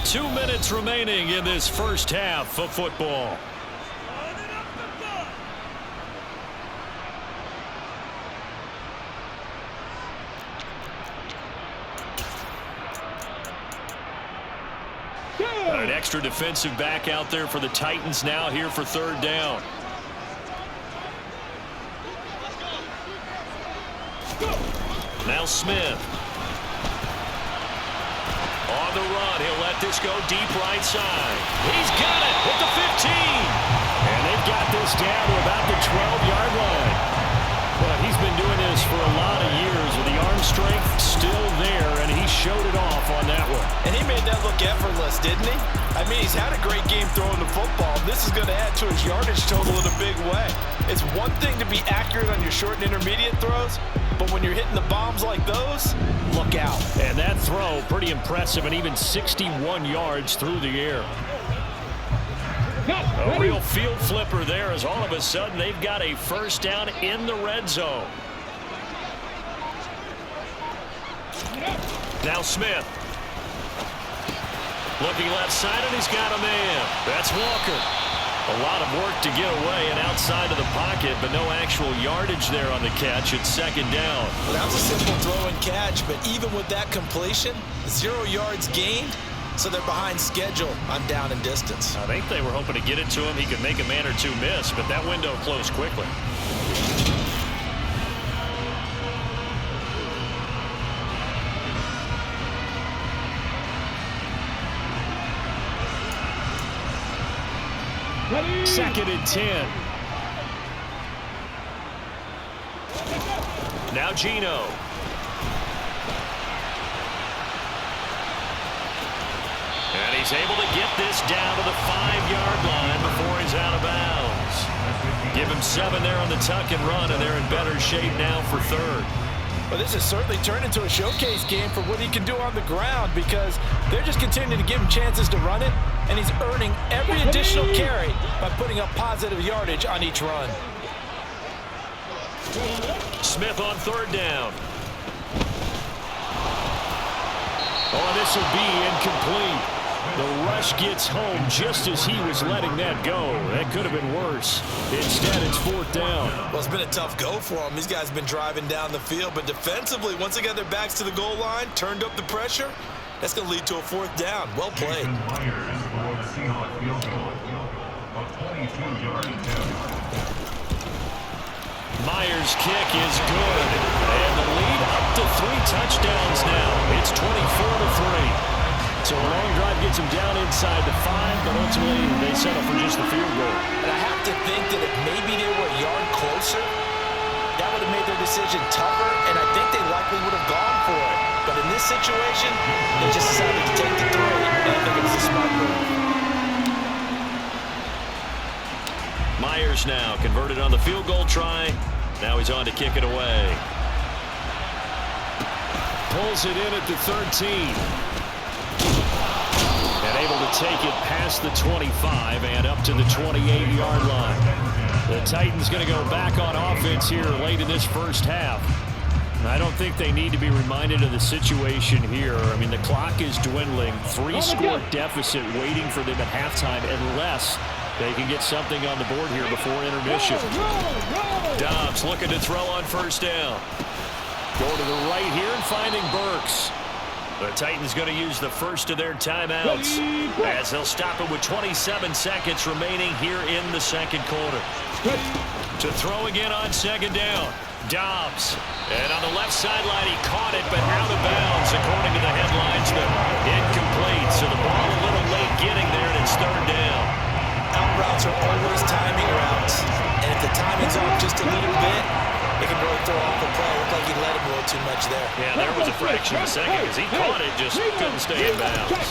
Two minutes remaining in this first half of football. An extra defensive back out there for the Titans now here for third down. Now Smith. On the run, he'll let this go deep right side. He's got it at the 15. And they've got this down to about the 12-yard line. But he's been doing this for a lot of years with the arm strength still there, and he showed it off on that one. And he made that look effortless, didn't he? I mean, he's had a great game throwing the football. This is going to add to his yardage total in a big way. It's one thing to be accurate on your short and intermediate throws, but when you're hitting the bombs like those, look out. And that throw, pretty impressive, and even 61 yards through the air. A real field flipper there as all of a sudden they've got a first down in the red zone. Now Smith. Looking left side, and he's got a man. That's Walker. A lot of work to get away and outside of the pocket, but no actual yardage there on the catch. It's second down. Well, that was a simple throw and catch, but even with that completion, 0 yards gained, so they're behind schedule on down and distance. I think they were hoping to get it to him. He could make a man or two miss, but that window closed quickly. Second and 10. Now Geno. And he's able to get this down to the 5-yard line before he's out of bounds. Give him 7 there on the tuck and run, and they're in better shape now for third. Well, this has certainly turned into a showcase game for what he can do on the ground, because they're just continuing to give him chances to run it, and he's earning every additional carry by putting up positive yardage on each run. Smith on third down. Oh, this will be incomplete. The rush gets home just as he was letting that go. That could have been worse. Instead, it's fourth down. Well, it's been a tough go for him. These guys have been driving down the field, but defensively, once they got their backs to the goal line, turned up the pressure, that's going to lead to a fourth down. Well played. Myers' kick is good. And the lead up to 3 touchdowns now. It's 24-3. So a long drive gets him down inside the 5, but ultimately they settle for just the field goal. And I have to think that if maybe they were a yard closer, that would have made their decision tougher, and I think they likely would have gone for it. But in this situation, they just decided to take the 3, and I think it was a smart move. Myers now converted on the field goal try. Now he's on to kick it away. Pulls it in at the 13. And able to take it past the 25 and up to the 28-yard line. The Titans going to go back on offense here late in this first half. I don't think they need to be reminded of the situation here. I mean, the clock is dwindling. 3-score deficit waiting for them at halftime unless they can get something on the board here before intermission. Dobbs looking to throw on first down. Going to the right here and finding Burks. The Titans going to use the first of their timeouts as they'll stop it with 27 seconds remaining here in the second quarter. To throw again on second down. Dobbs. And on the left sideline, he caught it, but out of bounds, according to the headlines. Incomplete, so the ball a little late getting there, and it's third down. Out routes are always timing routes, and if the timing's off just a little bit, it can really throw off the play. Looked like he let him a little too much there. Yeah, there was a fraction of a second because he caught it, just couldn't stay in bounds.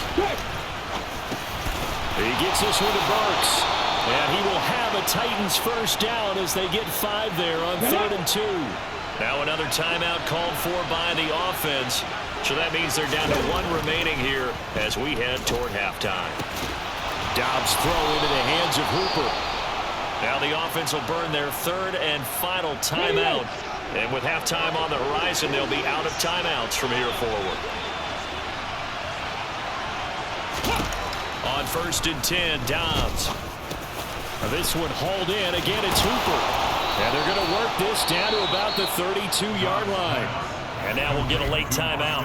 He gets this one to Burks. And he will have a Titans first down as they get 5 there on 3rd and 2. Now another timeout called for by the offense. So that means they're down to 1 remaining here as we head toward halftime. Dobbs throw into the hands of Hooper. Now the offense will burn their 3rd and final timeout. And with halftime on the horizon, they'll be out of timeouts from here forward. On 1st and 10, Dobbs. This one hauled in. Again, it's Hooper. And they're going to work this down to about the 32-yard line. And now we'll get a late timeout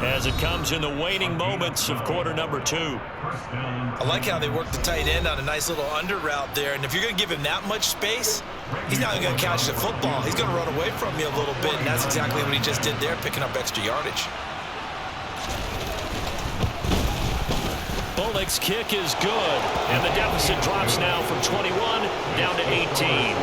as it comes in the waning moments of quarter number 2. I like how they work the tight end on a nice little under route there. And if you're going to give him that much space, he's not going to catch the football. He's going to run away from you a little bit, and that's exactly what he just did there, picking up extra yardage. Bullock's kick is good, and the deficit drops now from 21 down to 18.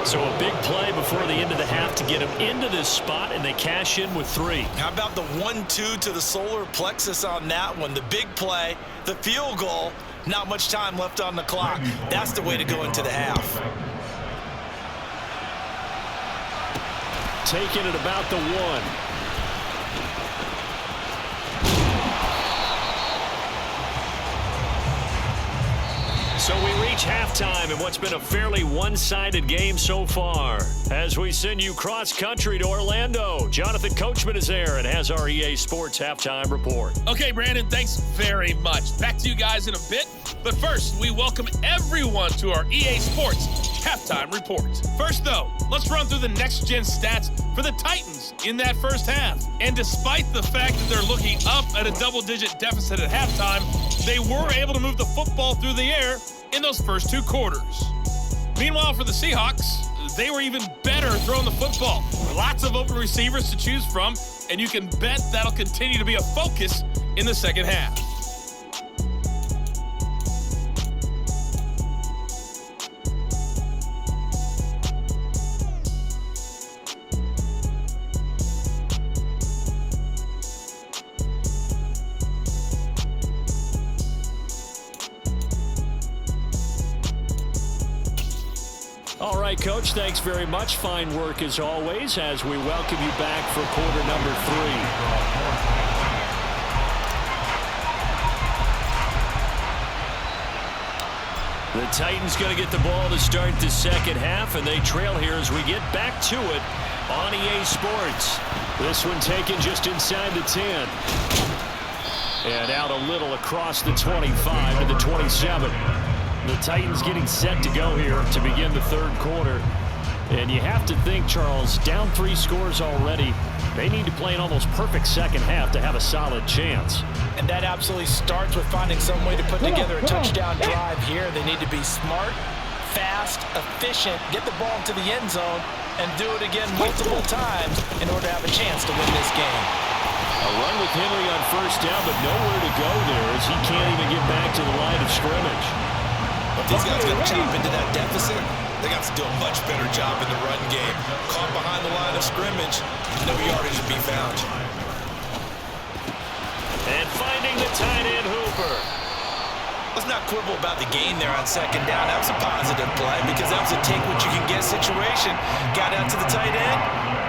So a big play before the end of the half to get him into this spot, and they cash in with 3. How about the 1-2 to the solar plexus on that one? The big play, the field goal, not much time left on the clock. That's the way to go into the half. Taking it about the 1. So we reach halftime in what's been a fairly one-sided game so far. As we send you cross-country to Orlando, Jonathan Coachman is there and has our EA Sports halftime report. Okay, Brandon, thanks very much. Back to you guys in a bit. But first, we welcome everyone to our EA Sports halftime report. First, though, let's run through the next-gen stats for the Titans in that first half. And despite the fact that they're looking up at a double-digit deficit at halftime, they were able to move the football through the air in those first 2 quarters. Meanwhile, for the Seahawks, they were even better throwing the football. Lots of open receivers to choose from, and you can bet that'll continue to be a focus in the second half. All right, Coach, thanks very much. Fine work as always as we welcome you back for quarter number 3. The Titans going to get the ball to start the second half, and they trail here as we get back to it on EA Sports. This one taken just inside the 10. And out a little across the 25 to the 27. The Titans getting set to go here to begin the third quarter. And you have to think, Charles, down 3 scores already. They need to play an almost perfect second half to have a solid chance. And that absolutely starts with finding some way to put together a touchdown drive here. They need to be smart, fast, efficient, get the ball into the end zone, and do it again multiple times in order to have a chance to win this game. A run with Henry on first down, but nowhere to go there as he can't even get back to the line of scrimmage. If these guys going to chop into that deficit, they got to do a much better job in the run game. Caught behind the line of scrimmage, no yardage to be found. And finding the tight end, Hooper. Let's not quibble about the gain there on second down. That was a positive play because that was a take-what-you-can-get situation. Got out to the tight end.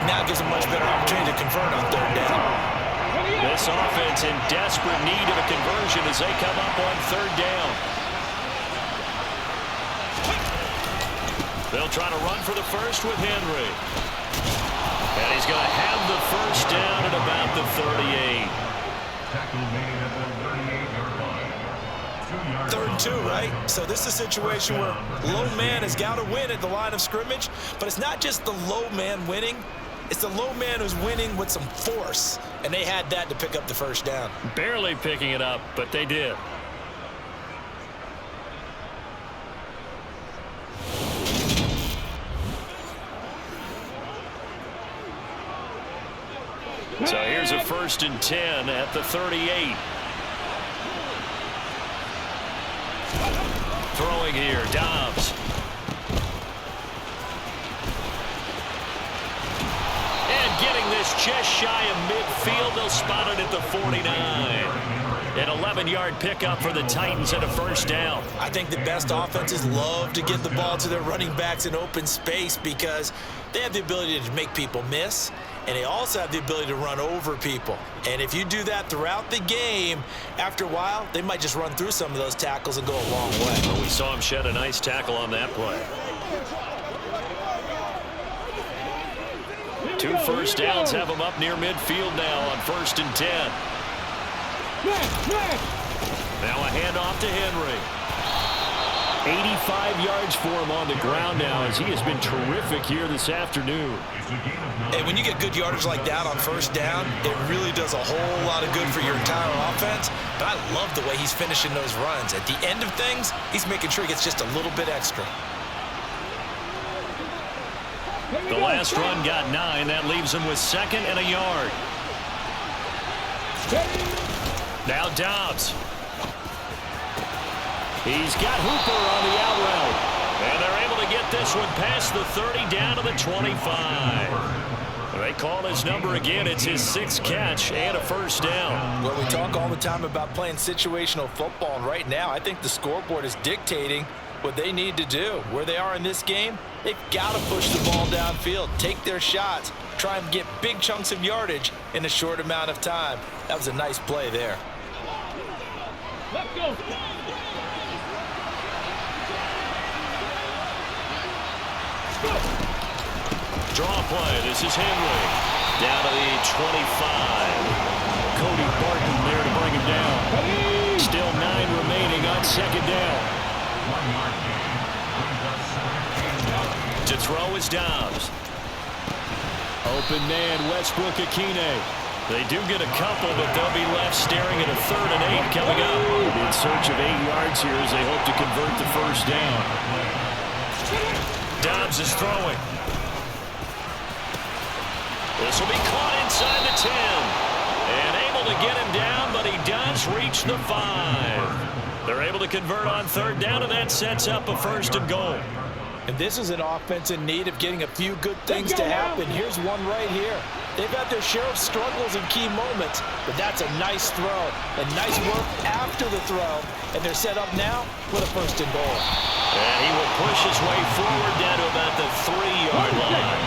Now it gives a much better opportunity to convert on third down. This offense in desperate need of a conversion as they come up on third down. They'll try to run for the first with Henry. And he's going to have the first down at about the 38. Third and 2, right? So this is a situation where low man has got to win at the line of scrimmage, but it's not just the low man winning. It's the low man who's winning with some force, and they had that to pick up the first down. Barely picking it up, but they did. So here's a 1st and 10 at the 38. Throwing here, Dobbs. And getting this just shy of midfield. They'll spot it at the 49. An 11-yard pickup for the Titans and a first down. I think the best offenses love to get the ball to their running backs in open space because they have the ability to make people miss, and they also have the ability to run over people. And if you do that throughout the game, after a while, they might just run through some of those tackles and go a long way. Well, we saw him shed a nice tackle on that play. 2 first downs have him up near midfield now on 1st and 10. Now a handoff to Henry. 85 yards for him on the ground now as he has been terrific here this afternoon. And when you get good yardage like that on first down, it really does a whole lot of good for your entire offense. But I love the way he's finishing those runs. At the end of things, he's making sure he gets just a little bit extra. The last run got 9. That leaves him with 2nd and a yard. Now Dobbs. He's got Hooper on the out route. And they're able to get this one past the 30 down to the 25. They call his number again. It's his 6th catch and a first down. Well, we talk all the time about playing situational football, and right now I think the scoreboard is dictating what they need to do. Where they are in this game, they've got to push the ball downfield, take their shots, try and get big chunks of yardage in a short amount of time. That was a nice play there. Let's go. Draw play. This is Henry. Down to the 25. Cody Barton there to bring him down. Still 9 remaining on 2nd down. To throw is Dobbs. Open man, Westbrook-Akine. They do get a couple, but they'll be left staring at a 3rd and 8 coming up. In search of 8 yards here as they hope to convert the first down. Dobbs is throwing. This will be caught inside the 10. And able to get him down, but he does reach the 5. They're able to convert on 3rd down, and that sets up a 1st and goal. And this is an offense in need of getting a few good things to happen. Here's one right here. They've had their share of struggles in key moments, but that's a nice throw. And nice work after the throw. And they're set up now with a 1st and goal. And he will push his way forward down to about the 3-yard line.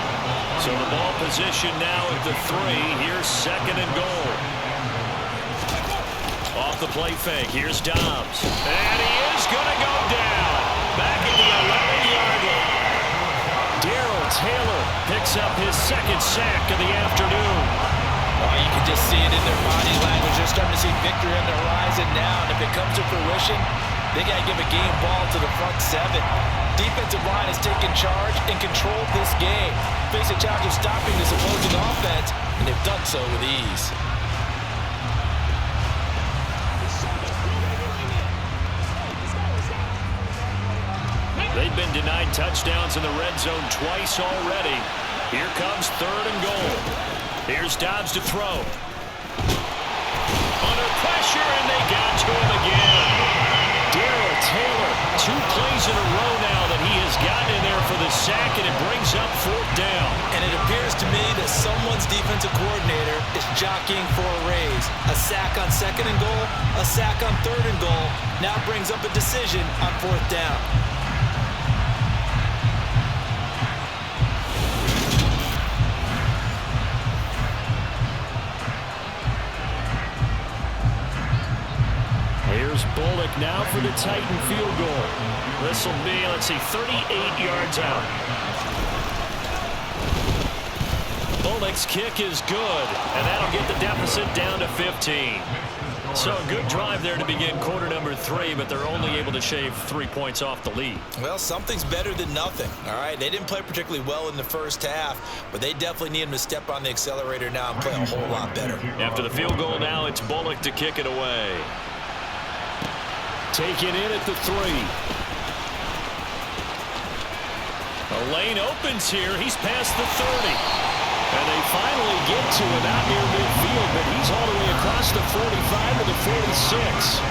So the ball position now at the 3. Here's 2nd and goal. Off the play fake. Here's Dobbs. And he is going to go down. Back at the 11-yard line. Darrell Taylor picks up his 2nd sack of the afternoon. Oh, you can just see it in their body language. They're starting to see victory on the horizon now. And if it comes to fruition, they got to give a game ball to the front 7. Defensive line has taken charge and controlled this game. Face a challenge of stopping this opposing offense, and they've done so with ease. They've been denied touchdowns in the red zone twice already. Here comes 3rd and goal. Here's Dobbs to throw. Under pressure, and they got to him again. Darrell Taylor, 2 plays in a row now that he has gotten in there for the sack, and it brings up 4th down. And it appears to me that someone's defensive coordinator is jockeying for a raise. A sack on 2nd and goal, a sack on 3rd and goal. Now brings up a decision on 4th down. Bullock now for the Titan field goal. This will be, let's see, 38 yards out. Bullock's kick is good, and that'll get the deficit down to 15. So a good drive there to begin quarter number 3, but they're only able to shave 3 points off the lead. Well, something's better than nothing, all right? They didn't play particularly well in the first half, but they definitely need him to step on the accelerator now and play a whole lot better. After the field goal now, it's Bullock to kick it away. Taken in at the 3. The lane opens here. He's past the 30. And they finally get to him out near midfield, but he's all the way across the 45 to the 46.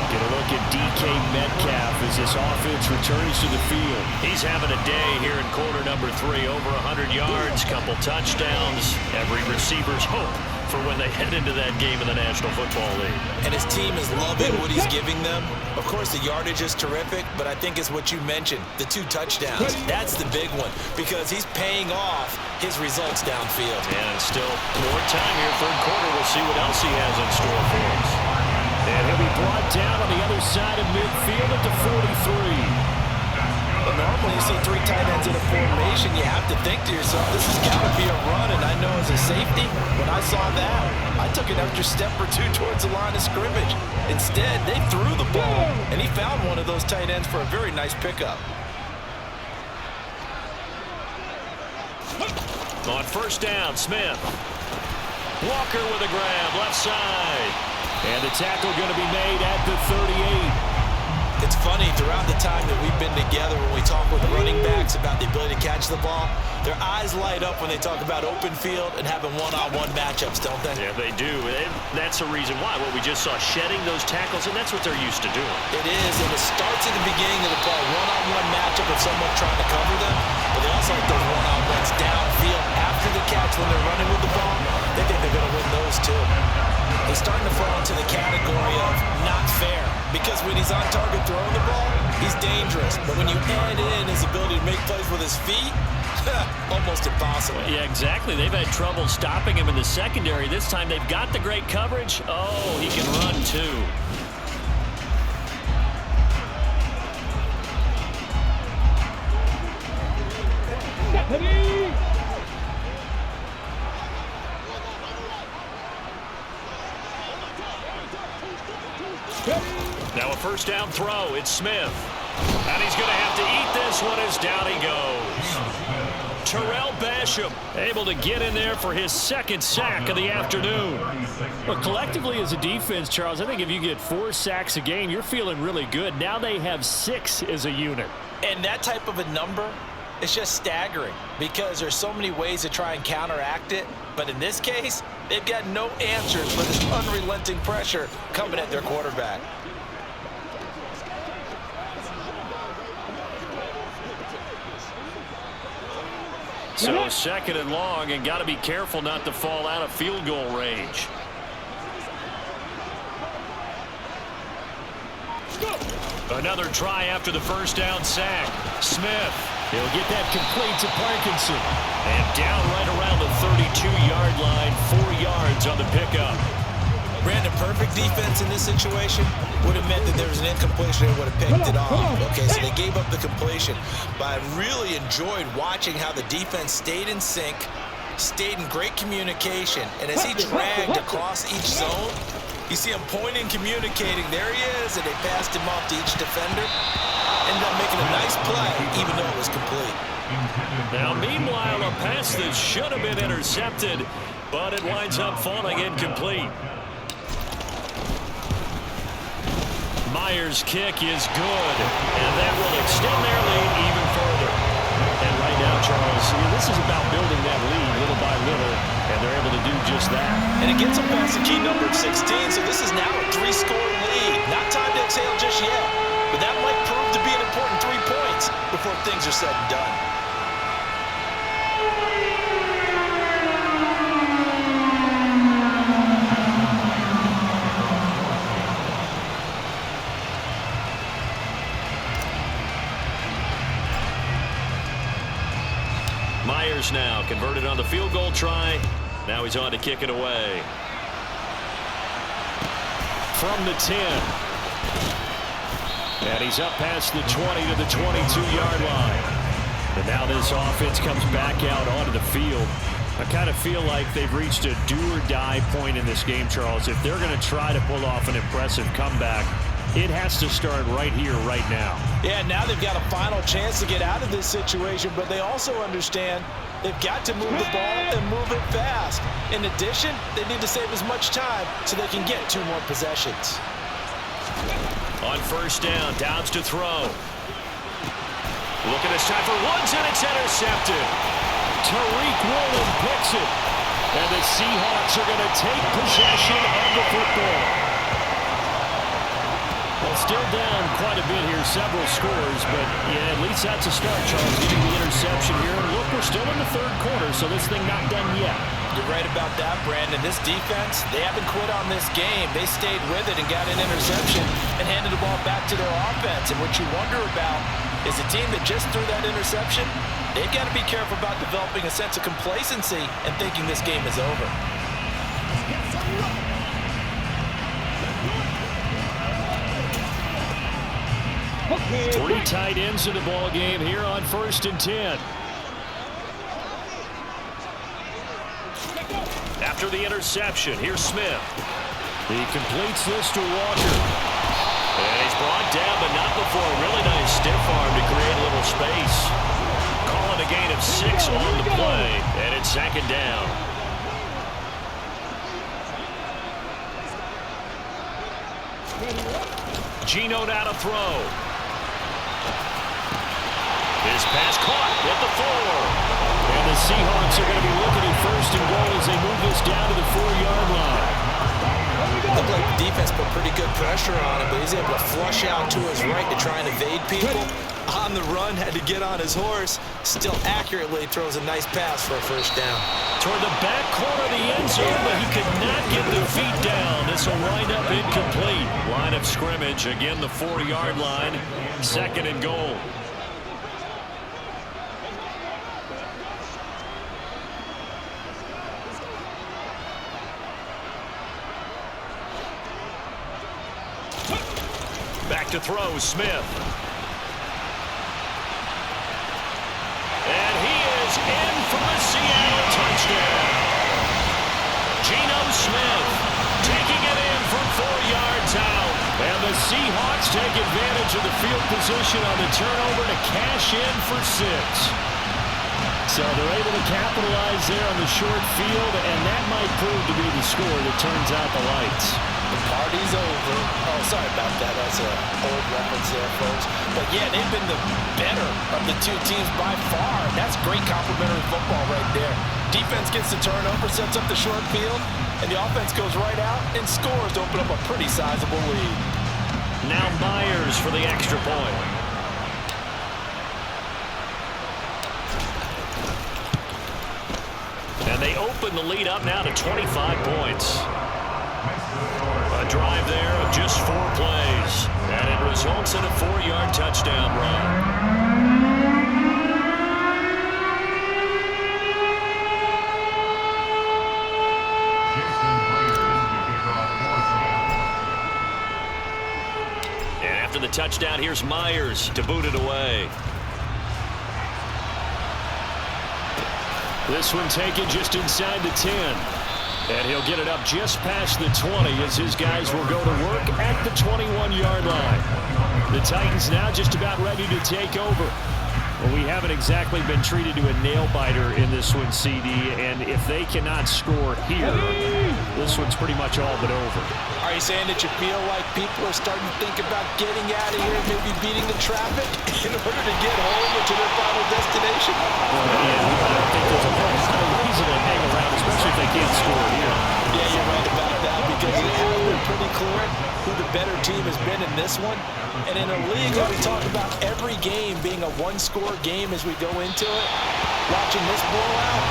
Get a look at DK Metcalf as this offense returns to the field. He's having a day here in quarter number 3. Over 100 yards, couple touchdowns. Every receiver's hope for when they head into that game in the National Football League. And his team is loving what he's giving them. Of course, the yardage is terrific, but I think it's what you mentioned, the 2 touchdowns. That's the big one because he's paying off his results downfield. And still more time here, third quarter. We'll see what else he has in store for us. And he'll be brought down on the other side of midfield at the 43. But normally you see 3 tight ends in a formation, you have to think to yourself, this has got to be a run, and I know as a safety, when I saw that, I took an extra step or 2 towards the line of scrimmage. Instead, they threw the ball, and he found one of those tight ends for a very nice pickup. On first down, Smith. Walker with a grab, left side. And the tackle going to be made at the 38. It's funny, throughout the time that we've been together, when we talk with running backs about the ability to catch the ball, their eyes light up when they talk about open field and having one-on-one matchups, don't they? Yeah, they do. That's the reason why. What we just saw, shedding those tackles, and that's what they're used to doing. It is, and it starts at the beginning of the play, one-on-one matchup of someone trying to cover them, but they also like those one-on-ones downfield after the catch when they're running with the ball. They think they're going to win those too. He's starting to fall into the category of not fair, because when he's on target throwing the ball, he's dangerous. But when you add in his ability to make plays with his feet, almost impossible. Yeah, exactly. They've had trouble stopping him in the secondary. This time they've got the great coverage. Oh, he can run too. Now a first down throw. It's Smith. And he's going to have to eat this one as down he goes. Terrell Basham able to get in there for his second sack of the afternoon. Well, collectively as a defense, Charles, I think if you get 4 sacks a game, you're feeling really good. Now they have 6 as a unit. And that type of a number, it's just staggering because there's so many ways to try and counteract it. But in this case, they've got no answers for this unrelenting pressure coming at their quarterback. So second and long, and got to be careful not to fall out of field goal range. Another try after the first down sack. Smith. He'll get that complete to Parkinson. And down right around the 32-yard line, 4 yards on the pickup. Brandon, perfect defense in this situation would have meant that there was an incompletion and would have picked it off. Okay, so they gave up the completion. But I really enjoyed watching how the defense stayed in sync, stayed in great communication, and as he dragged across each zone, you see him pointing, communicating. There he is, and they passed him off to each defender. Ended up making a nice play, even though it was complete. Now, meanwhile, a pass that should have been intercepted, but it winds up falling incomplete. Myers' kick is good, and that will extend their lead even further. And right now, Charles, this is about building that lead little by little, and they're able to do just that. And it gets them past the key number of 16, so this is now a 3-score lead. Not time to exhale just yet, but that might prove to be an important 3 points before things are said and done. Myers now converted on the field goal try. Now he's on to kick it away. From the 10. And he's up past the 20 to the 22-yard line. And now this offense comes back out onto the field. I kind of feel like they've reached a do-or-die point in this game, Charles. If they're going to try to pull off an impressive comeback, it has to start right here, right now. Yeah, now they've got a final chance to get out of this situation, but they also understand they've got to move the ball and move it fast. In addition, they need to save as much time so they can get 2 more possessions. On first down, Dobbs to throw. Looking this time for Woods, and it's intercepted. Tariq Woolen picks it. And the Seahawks are going to take possession of the football. Well, still down quite a bit here, several scores, but yeah, at least that's a start, Charles, getting the interception here. And look, we're still in the 3rd quarter, so this thing not done yet. You're right about that, Brandon. This defense, they haven't quit on this game. They stayed with it and got an interception and handed the ball back to their offense. And what you wonder about is a team that just threw that interception, they've got to be careful about developing a sense of complacency and thinking this game is over. Three tight ends in the ball game here on 1st and 10. After the interception, here's Smith. He completes this to Walker. And he's brought down, but not before a really nice stiff arm to create a little space. Calling a gain of 6 on the play, and it's 2nd down. Geno now to throw. His pass caught at the 4. And the Seahawks are going to be looking at 1st and goal as they move this down to the 4-yard line. Looked like the defense put pretty good pressure on him, but he's able to flush out to his right to try and evade people. On the run, had to get on his horse. Still accurately throws a nice pass for a 1st down. Toward the back corner of the end zone, but he could not get the feet down. This will wind up incomplete. Line of scrimmage, again the 4-yard line. 2nd and goal. Back to throw, Smith. And he is in for the Seattle touchdown. Geno Smith taking it in from 4 yards out. And the Seahawks take advantage of the field position on the turnover to cash in for 6. So they're able to capitalize there on the short field, and that might prove to be the score that turns out the lights. The party's over. Oh, sorry about that. That's an old reference there, folks. But, yeah, they've been the better of the 2 teams by far. That's great complimentary football right there. Defense gets the turnover, sets up the short field, and the offense goes right out and scores to open up a pretty sizable lead. Now Myers for the extra point. And they open the lead up now to 25 points. A drive there of just 4 plays. And it results in a 4-yard touchdown run. And after the touchdown, here's Myers to boot it away. This one taken just inside the 10. And he'll get it up just past the 20 as his guys will go to work at the 21-yard line. The Titans now just about ready to take over. Well, we haven't exactly been treated to a nail-biter in this one, CD, and if they cannot score here, this one's pretty much all but over. Are you saying that you feel like people are starting to think about getting out of here, maybe beating the traffic in order to get home or to their final destination? Well, yeah, I don't think there's a reason to hang around, especially if they can't score here. Yeah, you're right about that, because it has been pretty clear who the better team has been in this one. And in a league where we talk about every game being a one-score game as we go into it, watching this blowout,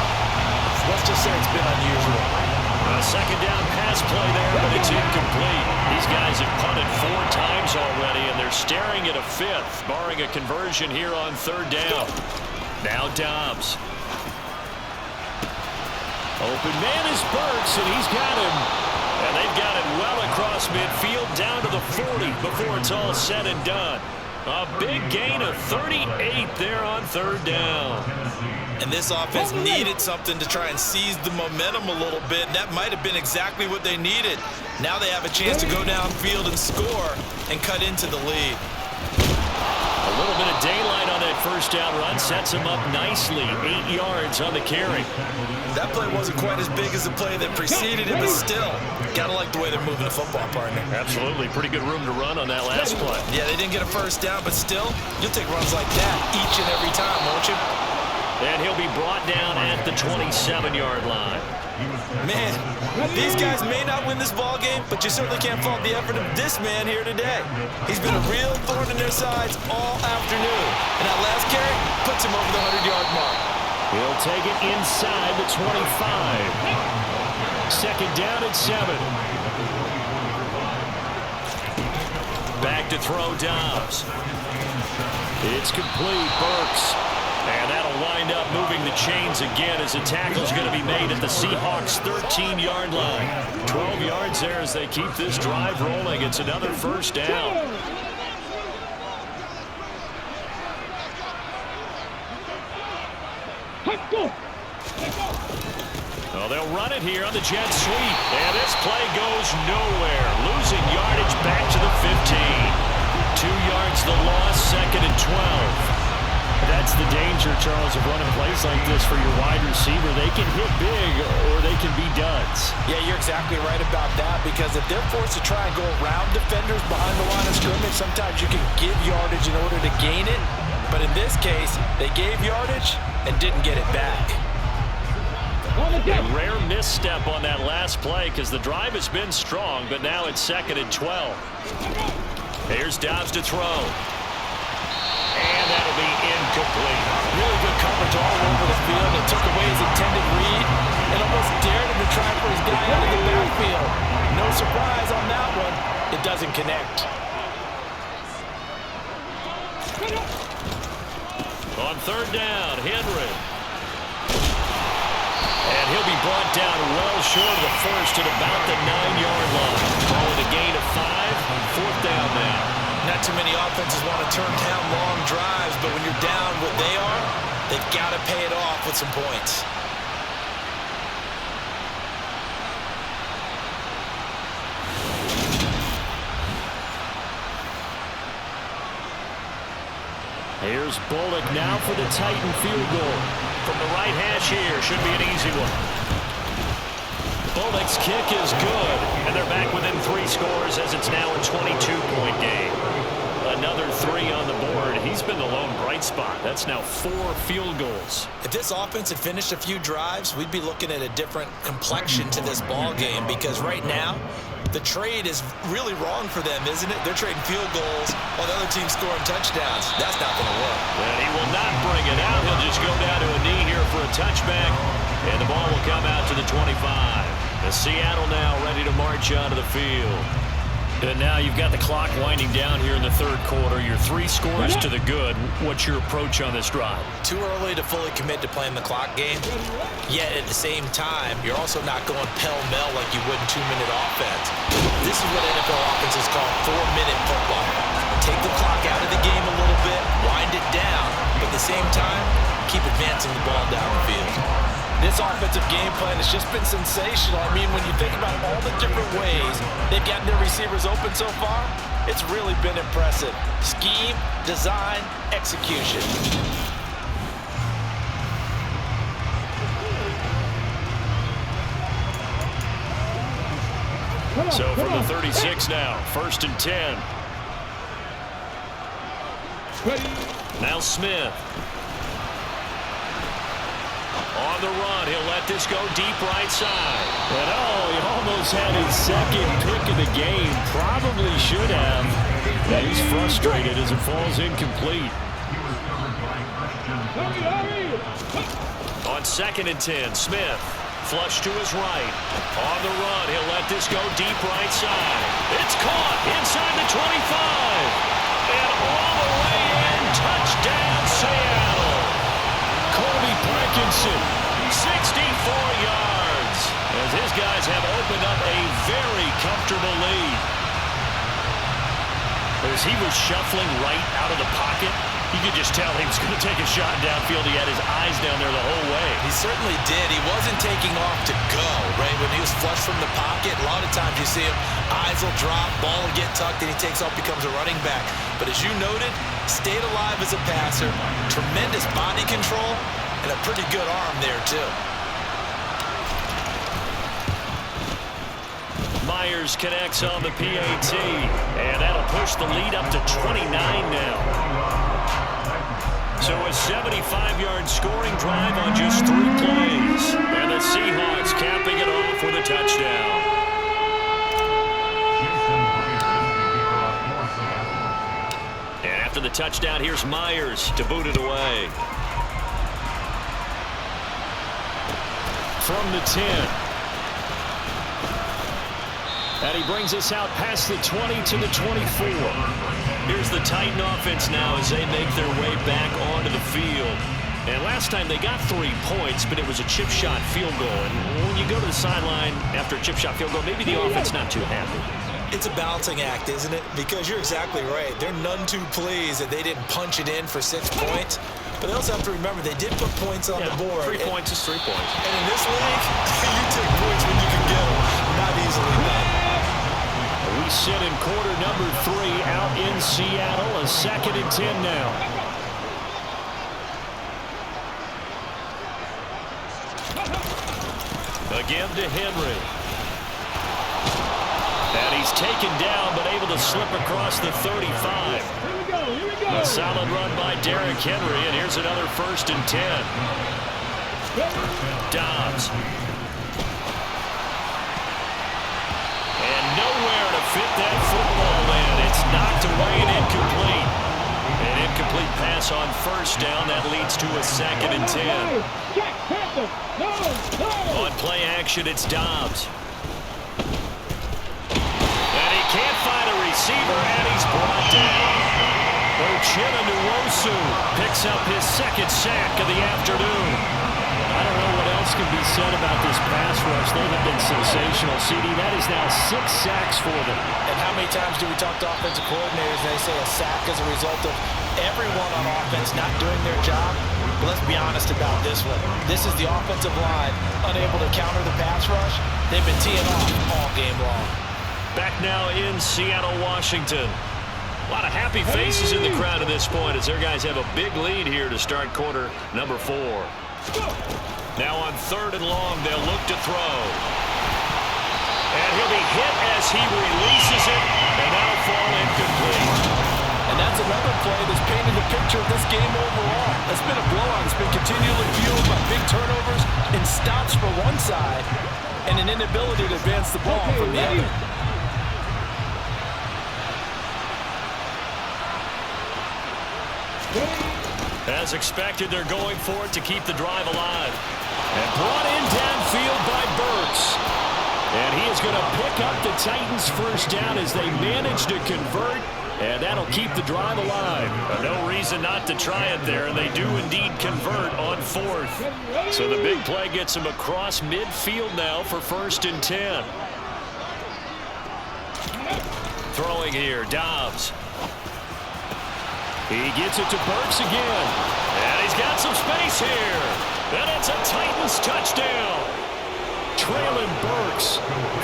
let's just say it's been unusual. A 2nd down pass play there, but it's incomplete. These guys have punted 4 times already, and they're staring at a 5th, barring a conversion here on 3rd down. Now Dobbs. Open man is Burks, and he's got him. And they've got it well across across midfield down to the 40 before it's all said and done. A big gain of 38 there on third down. And this offense needed something to try and seize the momentum a little bit, and that might have been exactly what they needed. Now they have a chance to go downfield and score and cut into the lead. A little bit of daylight on that first down run sets him up nicely. 8 yards on the carry. That play wasn't quite as big as the play that preceded it, but still, gotta like the way they're moving the football, partner. Absolutely. Pretty good room to run on that last play. Yeah, they didn't get a first down, but still, you'll take runs like that each and every time, won't you? And he'll be brought down at the 27-yard line. Man, these guys may not win this ball game, but you certainly can't fault the effort of this man here today. He's been a real thorn in their sides all afternoon. And that last carry puts him over the 100-yard mark. He'll take it inside the 25. Second down and 7. Back to throw Dobbs. It's complete. Burks. And that'll wind up moving the chains again as a tackle's going to be made at the Seahawks' 13-yard line. 12 yards there as they keep this drive rolling. It's another first down. Well, they'll run it here on the jet sweep. And this play goes nowhere. Losing yardage back to the 15. 2 yards the loss, second and 12. That's the danger, Charles, of running plays like this for your wide receiver. They can hit big or they can be duds. Yeah, you're exactly right about that, because if they're forced to try and go around defenders behind the line of scrimmage, sometimes you can give yardage in order to gain it. But in this case, they gave yardage and didn't get it back. A rare misstep on that last play because the drive has been strong, but now it's second and 12. Here's Dobbs to throw. And that'll be incomplete. Really good coverage all over the field. It took away his intended read and almost dared him to try for his guy out of the backfield. No surprise on that one. It doesn't connect. On third down, Henry. And he'll be brought down well short of the first at about the 9-yard line. Calling a gain of 5. Fourth down now. Not too many offenses want to turn down long drives, but when you're down what they are, they've got to pay it off with some points. Here's Bullock now for the Titan field goal. From the right hash here, should be an easy one. Bullock's kick is good, and they're back within 3 scores as it's now a 22-point game. Another 3 on the board. He's been the lone bright spot. That's now 4 field goals. If this offense had finished a few drives, we'd be looking at a different complexion to this ball game, because right now, the trade is really wrong for them, isn't it? They're trading field goals while the other team's scoring touchdowns. That's not going to work. And he will not bring it out. He'll just go down to a knee here for a touchback, and the ball will come out to the 25. The Seattle now ready to march onto the field. And now you've got the clock winding down here in the third quarter. You're 3 scores to the good. What's your approach on this drive? Too early to fully commit to playing the clock game. Yet at the same time, you're also not going pell-mell like you would in 2-minute offense. This is what NFL offenses call 4-minute football. Take the clock out of the game a little bit, wind it down, but at the same time, keep advancing the ball down the field. This offensive game plan has just been sensational. I mean, when you think about all the different ways they've gotten their receivers open so far, it's really been impressive. Scheme, design, execution. So from the 36 now, 1st and 10. Now Smith. On the run, he'll let this go deep right side. And he almost had his second pick of the game. Probably should have. And he's frustrated as it falls incomplete. On 2nd and 10, Smith. Flush to his right. On the run, he'll let this go deep right side. It's caught inside the 25. And all the way in, touchdown Seattle. Colby Parkinson, 64 yards, as his guys have opened up a very comfortable lead. As he was shuffling right out of the pocket, you could just tell he was going to take a shot downfield. He had his eyes down there the whole way. He certainly did. He wasn't taking off to go, right? When he was flush from the pocket, a lot of times you see him, eyes will drop, ball will get tucked, and he takes off, becomes a running back. But as you noted, stayed alive as a passer, tremendous body control, and a pretty good arm there, too. Myers connects on the PAT, and that'll push the lead up to 29 now. So a 75-yard scoring drive on just 3 plays. And the Seahawks capping it off with a touchdown. And after the touchdown, here's Myers to boot it away. From the 10. And he brings us out past the 20 to the 24. Here's the Titan offense now as they make their way back onto the field. And last time they got 3 points, but it was a chip shot field goal. And when you go to the sideline after a chip shot field goal, maybe the offense not too happy. It's a balancing act, isn't it? Because you're exactly right. They're none too pleased that they didn't punch it in for 6 points. But they also have to remember they did put points on the board. 3 points is 3 points. And in this league, you take points when you can get them. Not easily done. We sit in quarter number 3 out in Seattle. A 2nd and 10 now. Again to Henry. And he's taken down, but able to slip across the 35. A solid run by Derrick Henry, and here's another 1st and 10. Dobbs. And nowhere to fit that football in. It's knocked away and incomplete. An incomplete pass on 1st down. That leads to a 2nd and 10. On play action, it's Dobbs. And he can't find a receiver, and he's brought down. Geno picks up his 2nd sack of the afternoon. I don't know what else can be said about this pass rush. They have been sensational, CD. That is now 6 sacks for them. And how many times do we talk to offensive coordinators and they say a sack is a result of everyone on offense not doing their job? But let's be honest about this one. This is the offensive line unable to counter the pass rush. They've been teeing off all game long. Back now in Seattle, Washington. A lot of happy faces in the crowd at this point as their guys have a big lead here to start quarter number 4. Now on 3rd and long, they'll look to throw. And he'll be hit as he releases it, and that'll fall incomplete. And that's another play that's painted the picture of this game overall. It's been a blowout. It's been continually fueled by big turnovers and stops for one side and an inability to advance the ball from the other. As expected, they're going for it to keep the drive alive. And brought in downfield by Burks. And he is going to pick up the Titans' 1st down as they manage to convert. And that'll keep the drive alive. No reason not to try it there, and they do indeed convert on 4th. So the big play gets them across midfield now for 1st and 10. Throwing here, Dobbs. He gets it to Burks again. And he's got some space here. And it's a Titans touchdown. Traylon Burks,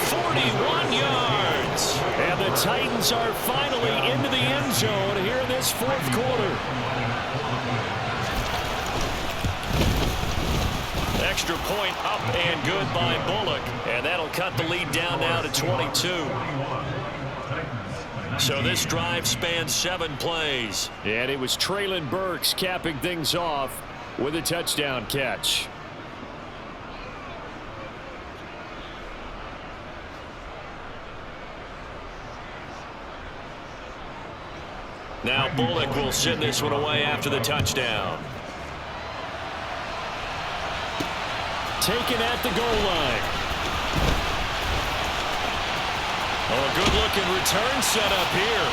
41 yards. And the Titans are finally into the end zone here in this 4th quarter. Extra point up and good by Bullock. And that'll cut the lead down now to 22. So this drive spans 7 plays. And it was Traylon Burks capping things off with a touchdown catch. Now Bullock will send this one away after the touchdown. Taken at the goal line. Oh, a good-looking return set up here.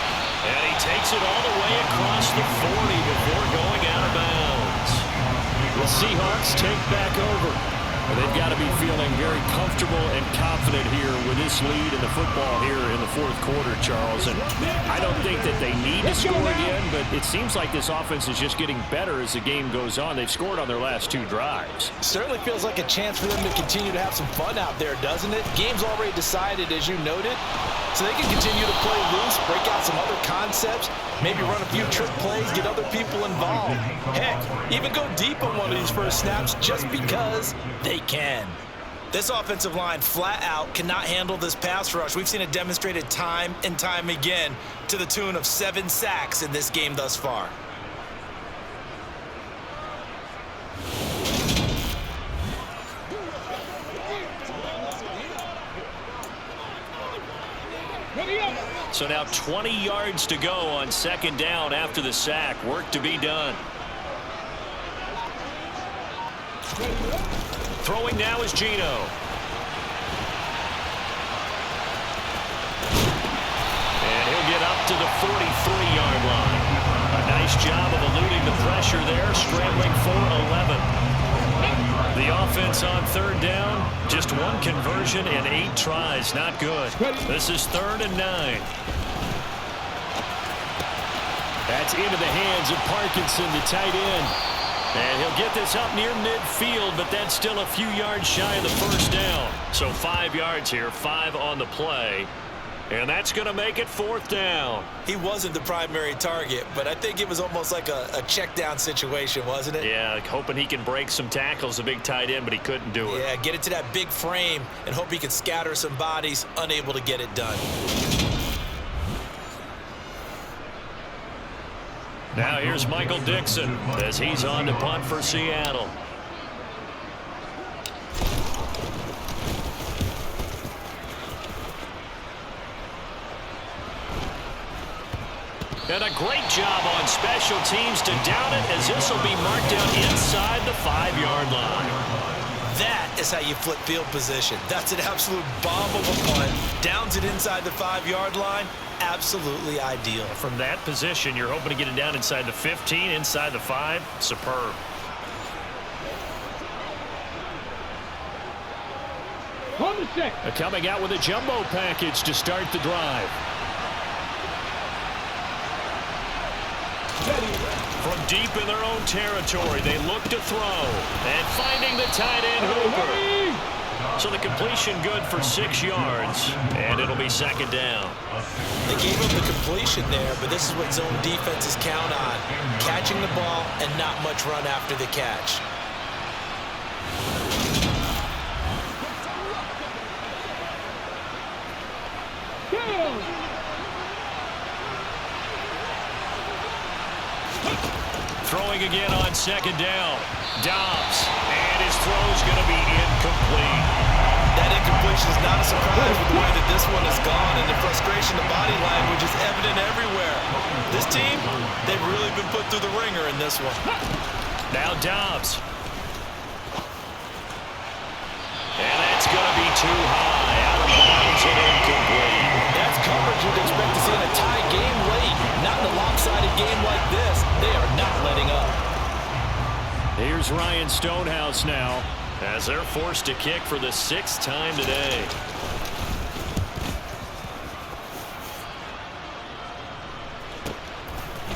And he takes it all the way across the 40 before going out of bounds. The Seahawks take back over. They've got to be feeling very comfortable and confident here with this lead in the football here in the fourth quarter, Charles. And I don't think that they need to score again, but it seems like this offense is just getting better as the game goes on. They've scored on their last 2 drives. Certainly feels like a chance for them to continue to have some fun out there, doesn't it? Game's already decided, as you noted, so they can continue to play loose, break out some other concepts, maybe run a few trick plays, get other people involved. Heck, even go deep on one of these first snaps just because they can. This offensive line flat out cannot handle this pass rush. We've seen it demonstrated time and time again to the tune of 7 sacks in this game thus far. So now 20 yards to go on second down after the sack. Work to be done. Throwing now is Geno. And he'll get up to the 43-yard line. A nice job of eluding the pressure there, scrambling for 11. The offense on third down, just 1 conversion and 8 tries. Not good. This is 3rd and 9. That's into the hands of Parkinson, the tight end. And he'll get this up near midfield, but that's still a few yards shy of the first down. So 5 yards here, 5 on the play. And that's going to make it 4th down. He wasn't the primary target, but I think it was almost like a check down situation, wasn't it? Yeah, hoping he can break some tackles, the big tight end, but he couldn't do it. Yeah, get it to that big frame and hope he can scatter some bodies, unable to get it done. Now here's Michael Dixon as he's on to punt for Seattle. And a great job on special teams to down it, as this will be marked down inside the 5-yard line. That is how you flip field position. That's an absolute bomb of a punt. Downs it inside the 5-yard line. Absolutely ideal. From that position, you're hoping to get it down inside the 15, inside the 5. Superb. Coming out with a jumbo package to start the drive. From deep in their own territory, they look to throw. And finding the tight end Hooper. So the completion good for 6 yards. And it'll be 2nd down. They gave up the completion there, but this is what zone defenses count on. Catching the ball and not much run after the catch. Throwing again on 2nd down. Dobbs. And his throw's going to be incomplete. That incompletion is not a surprise with the way that this one has gone, and the frustration, the body language is evident everywhere. This team, they've really been put through the ringer in this one. Now Dobbs. And that's going to be too high. Out of bounds and incomplete. That's coverage you'd expect to see in a tie game late. Not in a lopsided game like this. They are not letting up. Here's Ryan Stonehouse now, as they're forced to kick for the 6th time today.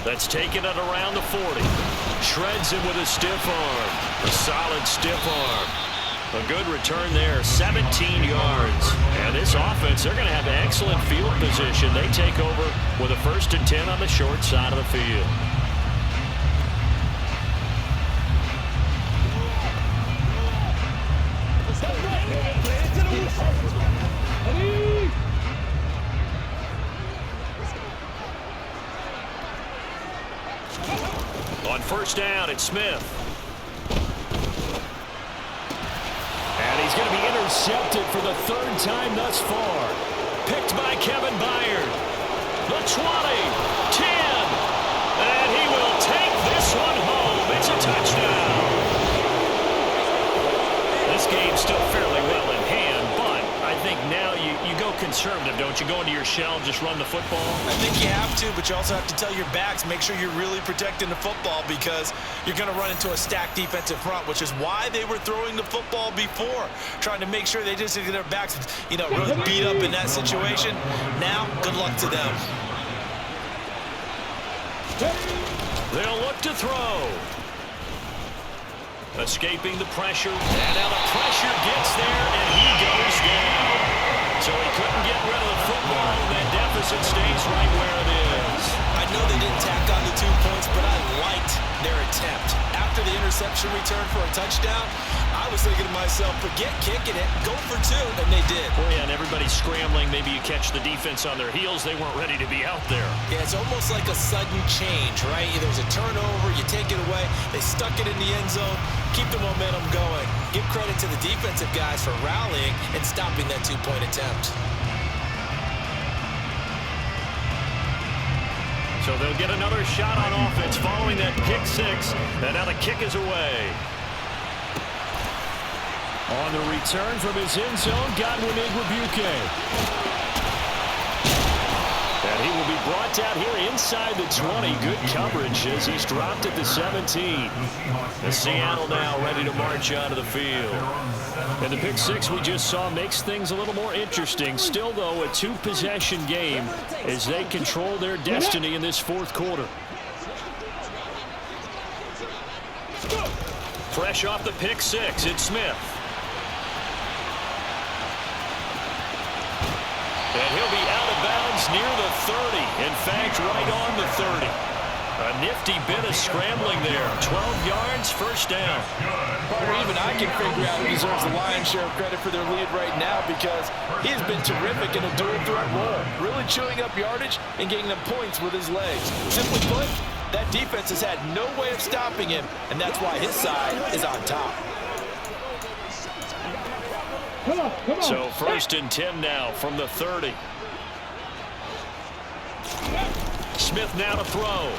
That's taken it around the 40. Shreds him with a stiff arm. A solid stiff arm. A good return there, 17 yards. And this offense, they're going to have excellent field position. They take over with a 1st and 10 on the short side of the field. On 1st down, it's Smith. And he's going to be intercepted for the 3rd time thus far. Picked by Kevin Byard. The 20, 10, and he will take this one home. It's a touchdown. This game's still fairly well in hand, but I think think now you go conservative, don't you? Go into your shell and just run the football? I think you have to, but you also have to tell your backs, make sure you're really protecting the football because you're going to run into a stacked defensive front, which is why they were throwing the football before, trying to make sure they just get their backs, really beat up in that situation. Now, good luck to them. They'll look to throw. Escaping the pressure, and now the pressure gets there, and he goes down. So he couldn't get rid of the football, and that deficit stays right where it is. I know they didn't tack on the 2 points, but I liked their attempt. After the interception return for a touchdown, I was thinking to myself, forget kicking it, go for 2, and they did. Well, yeah, and everybody's scrambling. Maybe you catch the defense on their heels. They weren't ready to be out there. Yeah, it's almost like a sudden change, right? There's a turnover, you take it away, they stuck it in the end zone, keep the momentum going. Give credit to the defensive guys for rallying and stopping that 2-point attempt. So they'll get another shot on offense following that pick 6, and now the kick is away. On the return from his end zone, Godwin Igwebuike. And he will be brought down here inside the 20. Good coverage as he's dropped at the 17. The Seattle now ready to march onto the field. And the pick 6 we just saw makes things a little more interesting. Still, though, a 2-possession game as they control their destiny in this 4th quarter. Fresh off the pick 6, it's Smith. And he'll be out of bounds near the 30. In fact, right on the 30. A nifty bit of scrambling there. 12 yards, first down. Or even I can figure out who deserves the lion's share of credit for their lead right now because he has been terrific in a dual threat role, really chewing up yardage and getting them points with his legs. Simply put, that defense has had no way of stopping him, and that's why his side is on top. So 1st and 10 now from the 30. Smith now to throw.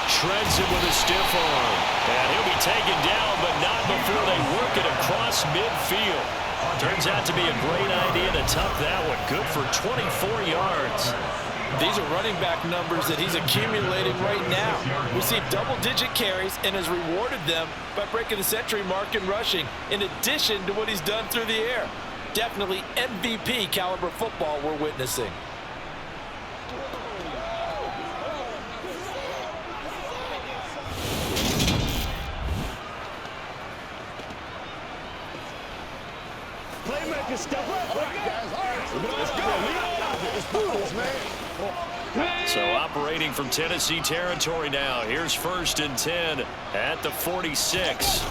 Shreds him with a stiff arm. And he'll be taken down, but not before they work it across midfield. Turns out to be a great idea to tuck that one. Good for 24 yards. These are running back numbers that he's accumulating right now. Received double-digit carries and has rewarded them by breaking the century mark in rushing, in addition to what he's done through the air. Definitely MVP caliber football we're witnessing. Playmaker, step up. All right, guys. All right. Let's go. Let's do this, man. So operating from Tennessee territory now. Here's 1st and 10 at the 46.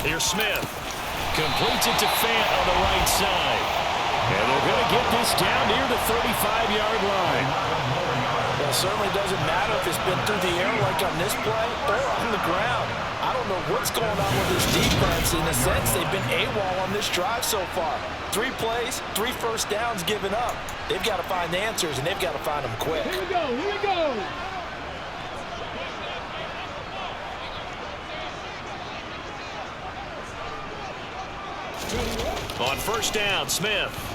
Here's Smith. Completes it to Fant on the right side. And they're going to get this down near the 35-yard line. Well, it certainly doesn't matter if it's been through the air like on this play or on the ground. I don't know what's going on with this defense. In a sense, they've been AWOL on this drive so far. 3 plays, 3 first downs given up. They've got to find the answers, and they've got to find them quick. Here we go. Here we go. On 1st down, Smith.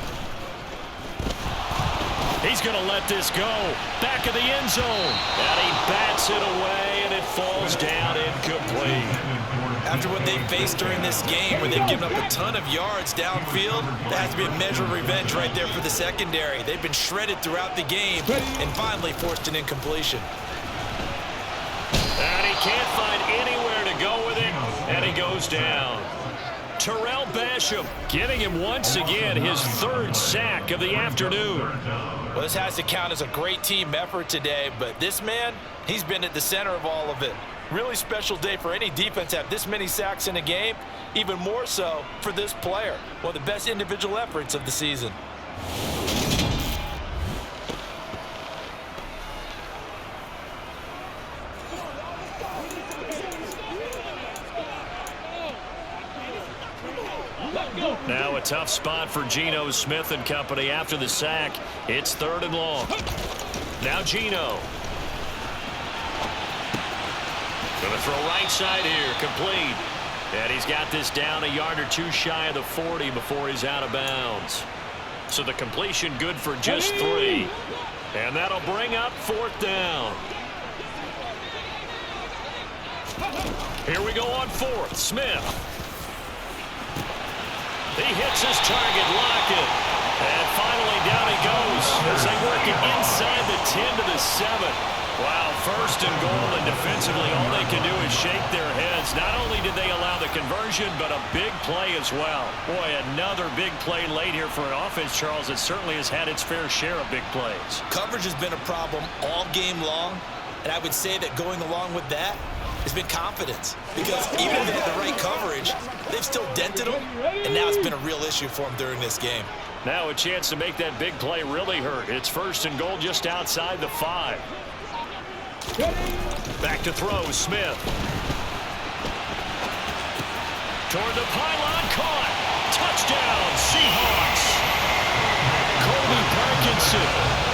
He's going to let this go. Back of the end zone. And he bats it away, and it falls down incomplete. After what they faced during this game, where they've given up a ton of yards downfield, that has to be a measure of revenge right there for the secondary. They've been shredded throughout the game and finally forced an incompletion. And he can't find anywhere to go with it, and he goes down. Terrell Basham getting him once again his 3rd sack of the afternoon. Well, this has to count as a great team effort today, but this man, he's been at the center of all of it. Really special day for any defense to have this many sacks in a game, even more so for this player. One of the best individual efforts of the season. Now a tough spot for Geno Smith and company after the sack. It's 3rd and long. Now Geno. Going to throw right side here, complete. And he's got this down a yard or two shy of the 40 before he's out of bounds. So the completion good for just 3. And that'll bring up 4th down. Here we go on 4th. Smith. He hits his target, Lockett. And finally down he goes as they work it inside the 10 to the 7. Wow, 1st and goal, and defensively all they can do is shake their heads. Not only did they allow the conversion, but a big play as well. Boy, another big play late here for an offense, Charles, that certainly has had its fair share of big plays. Coverage has been a problem all game long, and I would say that going along with that has been confidence. Because even if they had the right coverage, they've still dented them, and now it's been a real issue for them during this game. Now a chance to make that big play really hurt. It's 1st and goal just outside the 5. Back to throw, Smith. Toward the pylon, caught. Touchdown, Seahawks. Kobe Parkinson,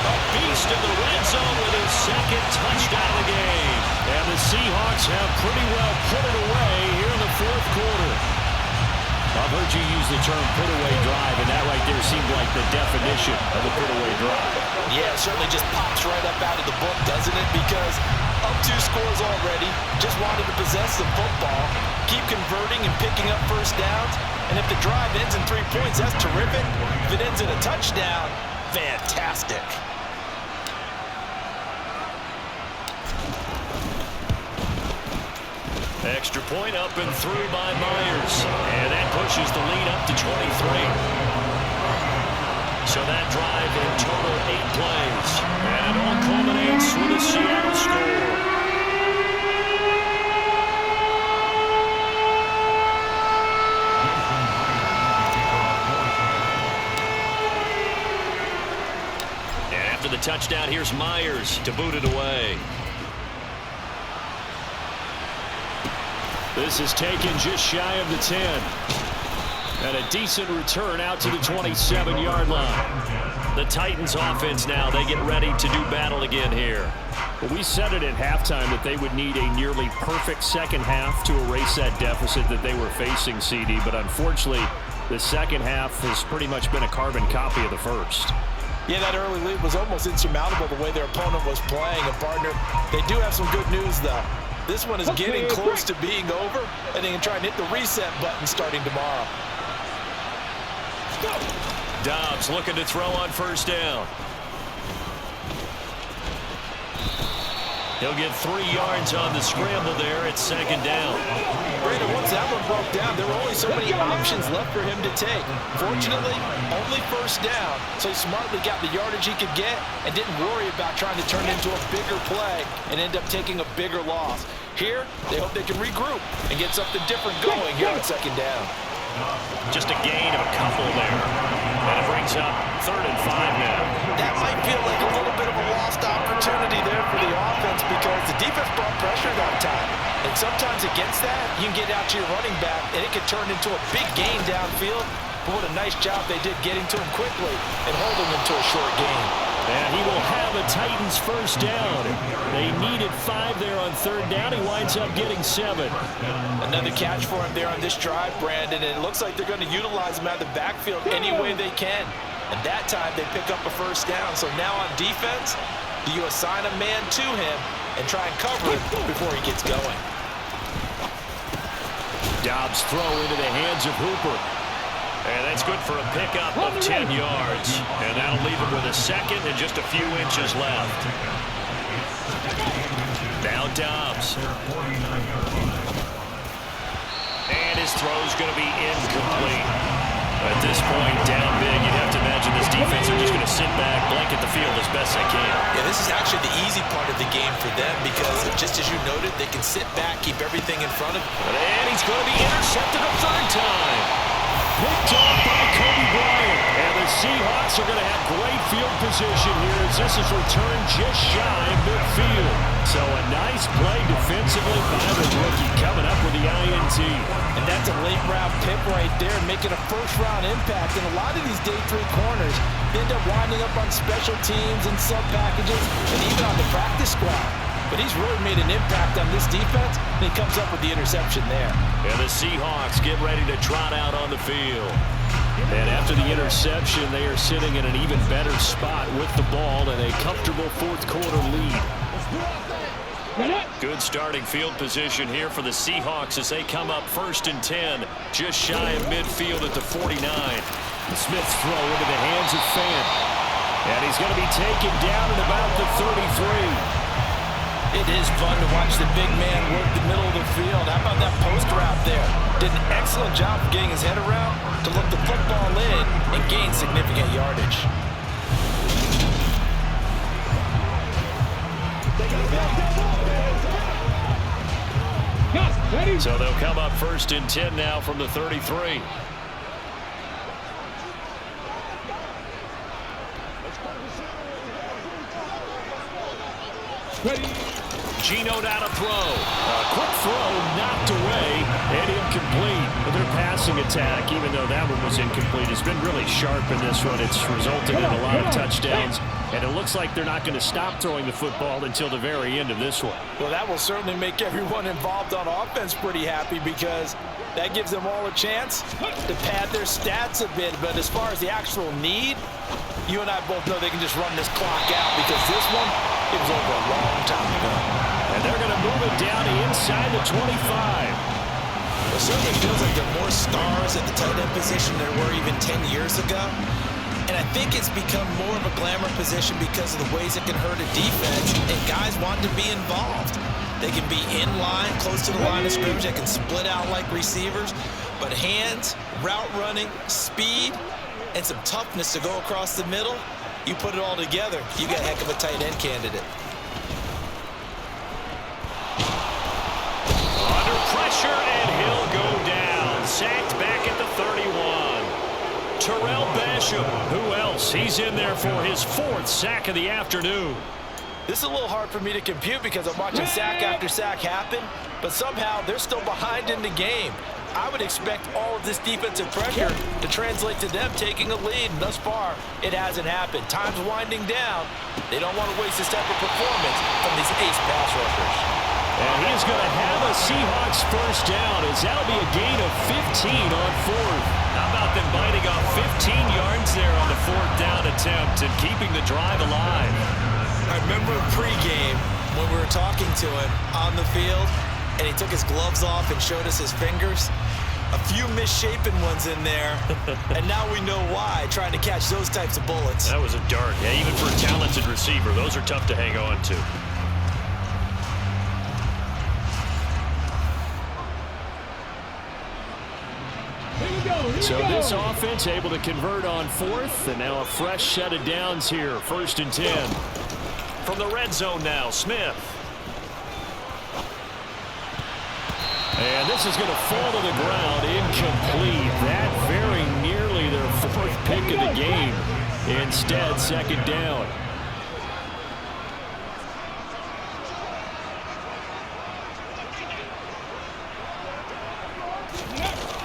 a beast in the red zone with his 2nd touchdown of the game. And the Seahawks have pretty well put it away here in the 4th quarter. I've heard you use the term put-away drive, and that right there seemed like the definition of a put-away drive. Yeah, it certainly just pops right up out of the book, doesn't it? Because up 2 scores already, just wanted to possess the football, keep converting and picking up 1st downs, and if the drive ends in 3 points, that's terrific. If it ends in a touchdown, fantastic. Extra point up and through by Myers. And that pushes the lead up to 23. So that drive in total 8 plays. And it all culminates with a Seattle score. And after the touchdown, here's Myers to boot it away. This is taken just shy of the 10. And a decent return out to the 27-yard line. The Titans offense now, they get ready to do battle again here. Well, we said it at halftime that they would need a nearly perfect second half to erase that deficit that they were facing, CD. But unfortunately, the second half has pretty much been a carbon copy of the first. Yeah, that early lead was almost insurmountable the way their opponent was playing. And, partner, they do have some good news, though. This one is getting close to being over, and they can try and hit the reset button starting tomorrow. Dobbs looking to throw on 1st down. He'll get 3 yards on the scramble there at 2nd down. Brandon, once that one broke down, there were only so many options left for him to take. Fortunately, only 1st down, so he smartly got the yardage he could get and didn't worry about trying to turn it into a bigger play and end up taking a bigger loss. Here, they hope they can regroup and get something different going here on 2nd down. Just a gain of a couple there. And it brings up 3rd and 5 now. That might feel like a little bit of a lost opportunity there for the offense because the defense brought pressure that time. And sometimes against that, you can get out to your running back, and it can turn into a big gain downfield. But what a nice job they did getting to him quickly and holding him to a short gain. And he will have a Titans 1st down. They needed 5 there on 3rd down. He winds up getting 7. Another catch for him there on this drive, Brandon. And it looks like they're going to utilize him out of the backfield any way they can. And that time they pick up a 1st down. So now on defense, do you assign a man to him and try and cover it before he gets going? Dobbs throw into the hands of Hooper. And that's good for a pickup of 10 yards. And that'll leave him with a 2nd and just a few inches left. Now Dobbs. And his throw's going to be incomplete. At this point, down big, you'd have to imagine this defense are just going to sit back, blanket the field as best they can. Yeah, this is actually the easy part of the game for them because, just as you noted, they can sit back, keep everything in front of them. And he's going to be intercepted a 3rd time. Picked off by Kobe Bryant. And the Seahawks are going to have great field position here as this is returned just shy of midfield. So a nice play defensively by the rookie coming up with the INT. And that's a late-round pick right there, making a 1st-round impact. And a lot of these day 3 corners end up winding up on special teams and sub-packages and even on the practice squad. but he's really made an impact on this defense, and he comes up with the interception there. And the Seahawks get ready to trot out on the field. And after the interception, they are sitting in an even better spot with the ball and a comfortable fourth quarter lead. Good starting field position here for the Seahawks as they come up 1st and 10, just shy of midfield at the 49. Smith's throw into the hands of Fan. And he's going to be taken down at about the 33. It is fun to watch the big man work the middle of the field. How about that post route there? Did an excellent job of getting his head around to look the football in and gain significant yardage. So they'll come up 1st and 10 now from the 33. Geno down to throw. A quick throw knocked away and incomplete. But their passing attack, even though that one was incomplete, has been really sharp in this one. It's resulted in a lot of touchdowns. And it looks like they're not going to stop throwing the football until the very end of this one. Well, that will certainly make everyone involved on offense pretty happy because that gives them all a chance to pad their stats a bit. But as far as the actual need, you and I both know they can just run this clock out because this one, it was over a long time ago. And they're going to move it down to inside the 25. It certainly feels like there are more stars at the tight end position than there were even 10 years ago. And I think it's become more of a glamour position because of the ways it can hurt a defense, and guys want to be involved. They can be in line, close to the line of scrimmage. They can split out like receivers. But hands, route running, speed, and some toughness to go across the middle, you put it all together, you got a heck of a tight end candidate. Under pressure, and he'll go down. Sacked back at the 31. Terrell Basham, who else? He's in there for his 4th sack of the afternoon. This is a little hard for me to compute because I'm watching sack after sack happen, but somehow they're still behind in the game. I would expect all of this defensive pressure to translate to them taking a lead. Thus far, it hasn't happened. Time's winding down. They don't want to waste this type of performance from these ace pass rushers. And he's going to have a Seahawks 1st down as that'll be a gain of 15 on 4th. How about them biting off 15 yards there on the 4th down attempt and keeping the drive alive? I remember pregame when we were talking to him on the field, and he took his gloves off and showed us his fingers. A few misshapen ones in there, and now we know why, trying to catch those types of bullets. That was a dart. Yeah, even for a talented receiver, those are tough to hang on to. So this offense able to convert on 4th, and now a fresh set of downs here, 1st and 10. From the red zone now, Smith. And this is going to fall to the ground, incomplete. That very nearly their 4th pick of the game. Instead, 2nd down.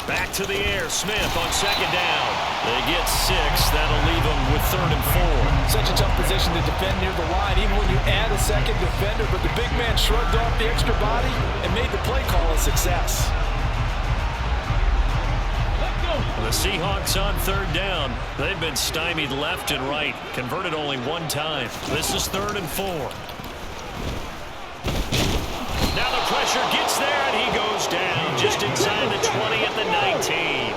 Back to the air, Smith on 2nd down. They get 6. That'll leave them with 3rd and 4. Such a tough position to defend near the line, even when you add a second defender. But the big man shrugged off the extra body and made the play call a success. The Seahawks on 3rd down. They've been stymied left and right. Converted only 1 time. This is 3rd and 4. Now the pressure gets there, and he goes down just inside the 20 at the 19.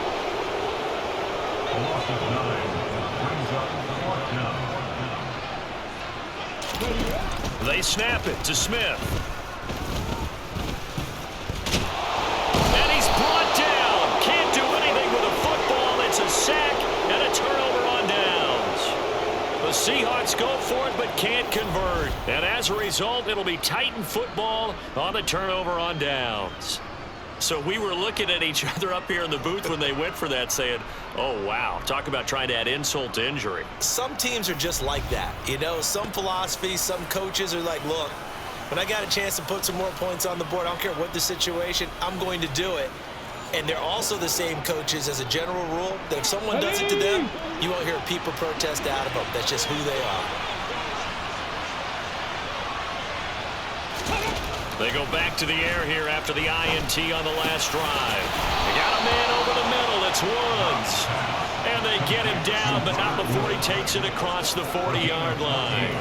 They snap it to Smith. And he's brought down. Can't do anything with a football. It's a sack and a turnover on downs. The Seahawks go for it but can't convert. And as a result, it'll be Titan football on the turnover on downs. So we were looking at each other up here in the booth when they went for that saying, oh, wow, talk about trying to add insult to injury. Some teams are just like that. You know, some philosophies, some coaches are like, look, when I got a chance to put some more points on the board, I don't care what the situation, I'm going to do it. And they're also the same coaches as a general rule that if someone does it to them, you won't hear people protest out of them. That's just who they are. They go back to the air here after the INT on the last drive. They got a man over the middle. It's Woods. And they get him down, but not before he takes it across the 40-yard line.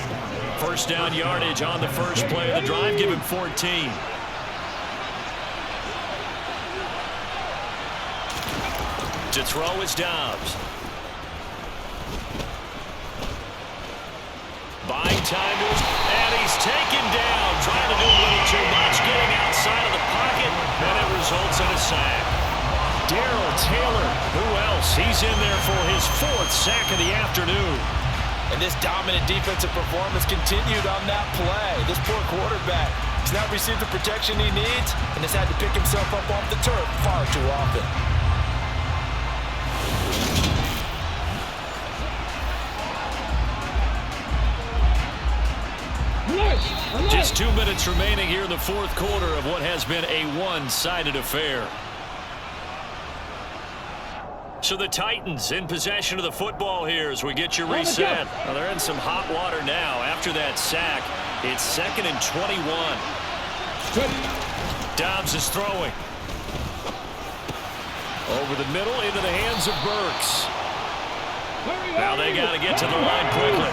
First down yardage on the first play of the drive. Give him 14. To throw is Dobbs. Buying time to his, and he's taken down. Trying to do a little too much, getting outside of the pocket, and it results in a sack. Darrell Taylor, who else? He's in there for his 4th sack of the afternoon. And this dominant defensive performance continued on that play. This poor quarterback has not received the protection he needs and has had to pick himself up off the turf far too often. Just 2 minutes remaining here in the 4th quarter of what has been a one-sided affair. So the Titans in possession of the football here as we get you reset. Well, they're in some hot water now. After that sack, it's 2nd and 21. Dobbs is throwing. Over the middle into the hands of Burks. Now they got to get to the line quickly.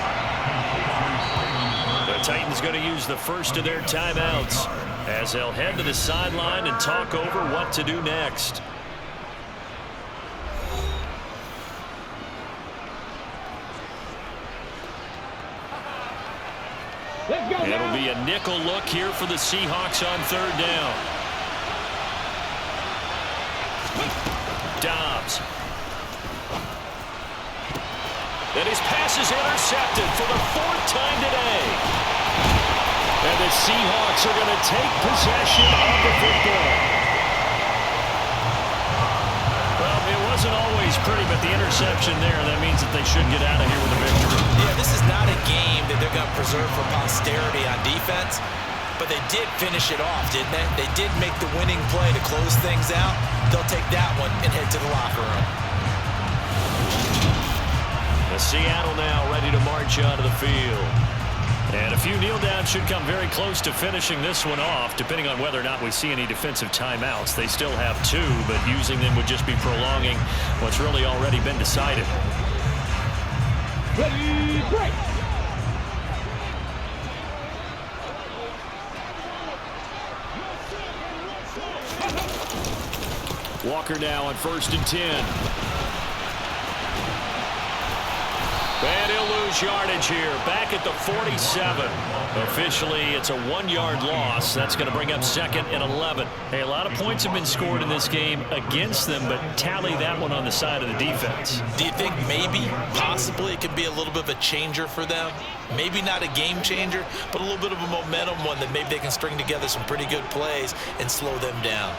The Titans going to use the first of their timeouts as they'll head to the sideline and talk over what to do next. It'll be a nickel look here for the Seahawks on 3rd down. Dobbs. And his pass is intercepted for the 4th time today. And the Seahawks are going to take possession of the football. Well, it wasn't always pretty, but the interception there, that means that they should get out of here with a victory. Yeah, this is not a game that they're going to preserve for posterity on defense, but they did finish it off, didn't they? They did make the winning play to close things out. They'll take that one and head to the locker room. The Seattle now ready to march onto the field. And a few kneel downs should come very close to finishing this one off, depending on whether or not we see any defensive timeouts. They still have 2, but using them would just be prolonging what's really already been decided. Ready, break. Walker now on 1st and 10. And he'll lose yardage here. Back at the 47. Officially, it's a 1-yard loss. That's going to bring up 2nd and 11. Hey, a lot of points have been scored in this game against them, but tally that one on the side of the defense. Do you think maybe, possibly, it could be a little bit of a changer for them? Maybe not a game changer, but a little bit of a momentum one that maybe they can string together some pretty good plays and slow them down.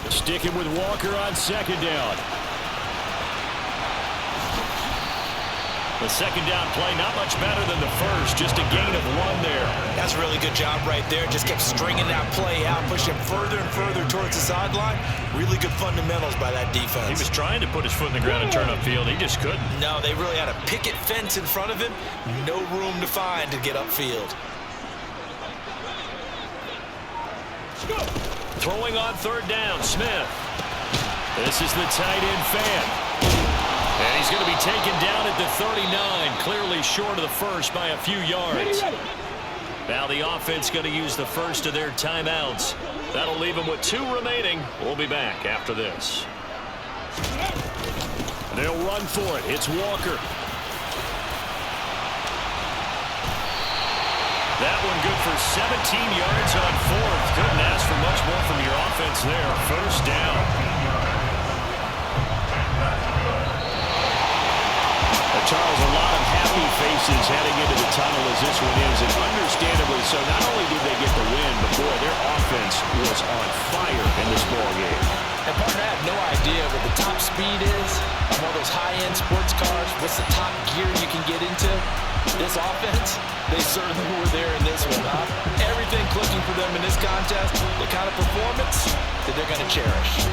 Sticking with Walker on 2nd down. The 2nd down play, not much better than the first, just a gain of 1 there. That's a really good job right there. Just kept stringing that play out, pushing further and further towards the sideline. Really good fundamentals by that defense. He was trying to put his foot in the ground and turn upfield. He just couldn't. No, they really had a picket fence in front of him. No room to find to get upfield. Throwing on 3rd down, Smith. This is the tight end fan. And he's going to be taken down at the 39, clearly short of the first by a few yards. Now the offense going to use the first of their timeouts. That'll leave them with 2 remaining. We'll be back after this. They'll run for it. It's Walker. That one good for 17 yards on 4th. Couldn't ask for much more from your offense there. 1st down. Charles, a lot of happy faces heading into the tunnel as this one ends, and understandably so. Not only did they get the win, but boy, their offense was on fire in this ball game. And partner, I have no idea what the top speed is on one of those high-end sports cars. What's the top gear you can get into? This offense, they certainly were there in this one, huh? Everything clicking for them in this contest, the kind of performance that they're going to cherish.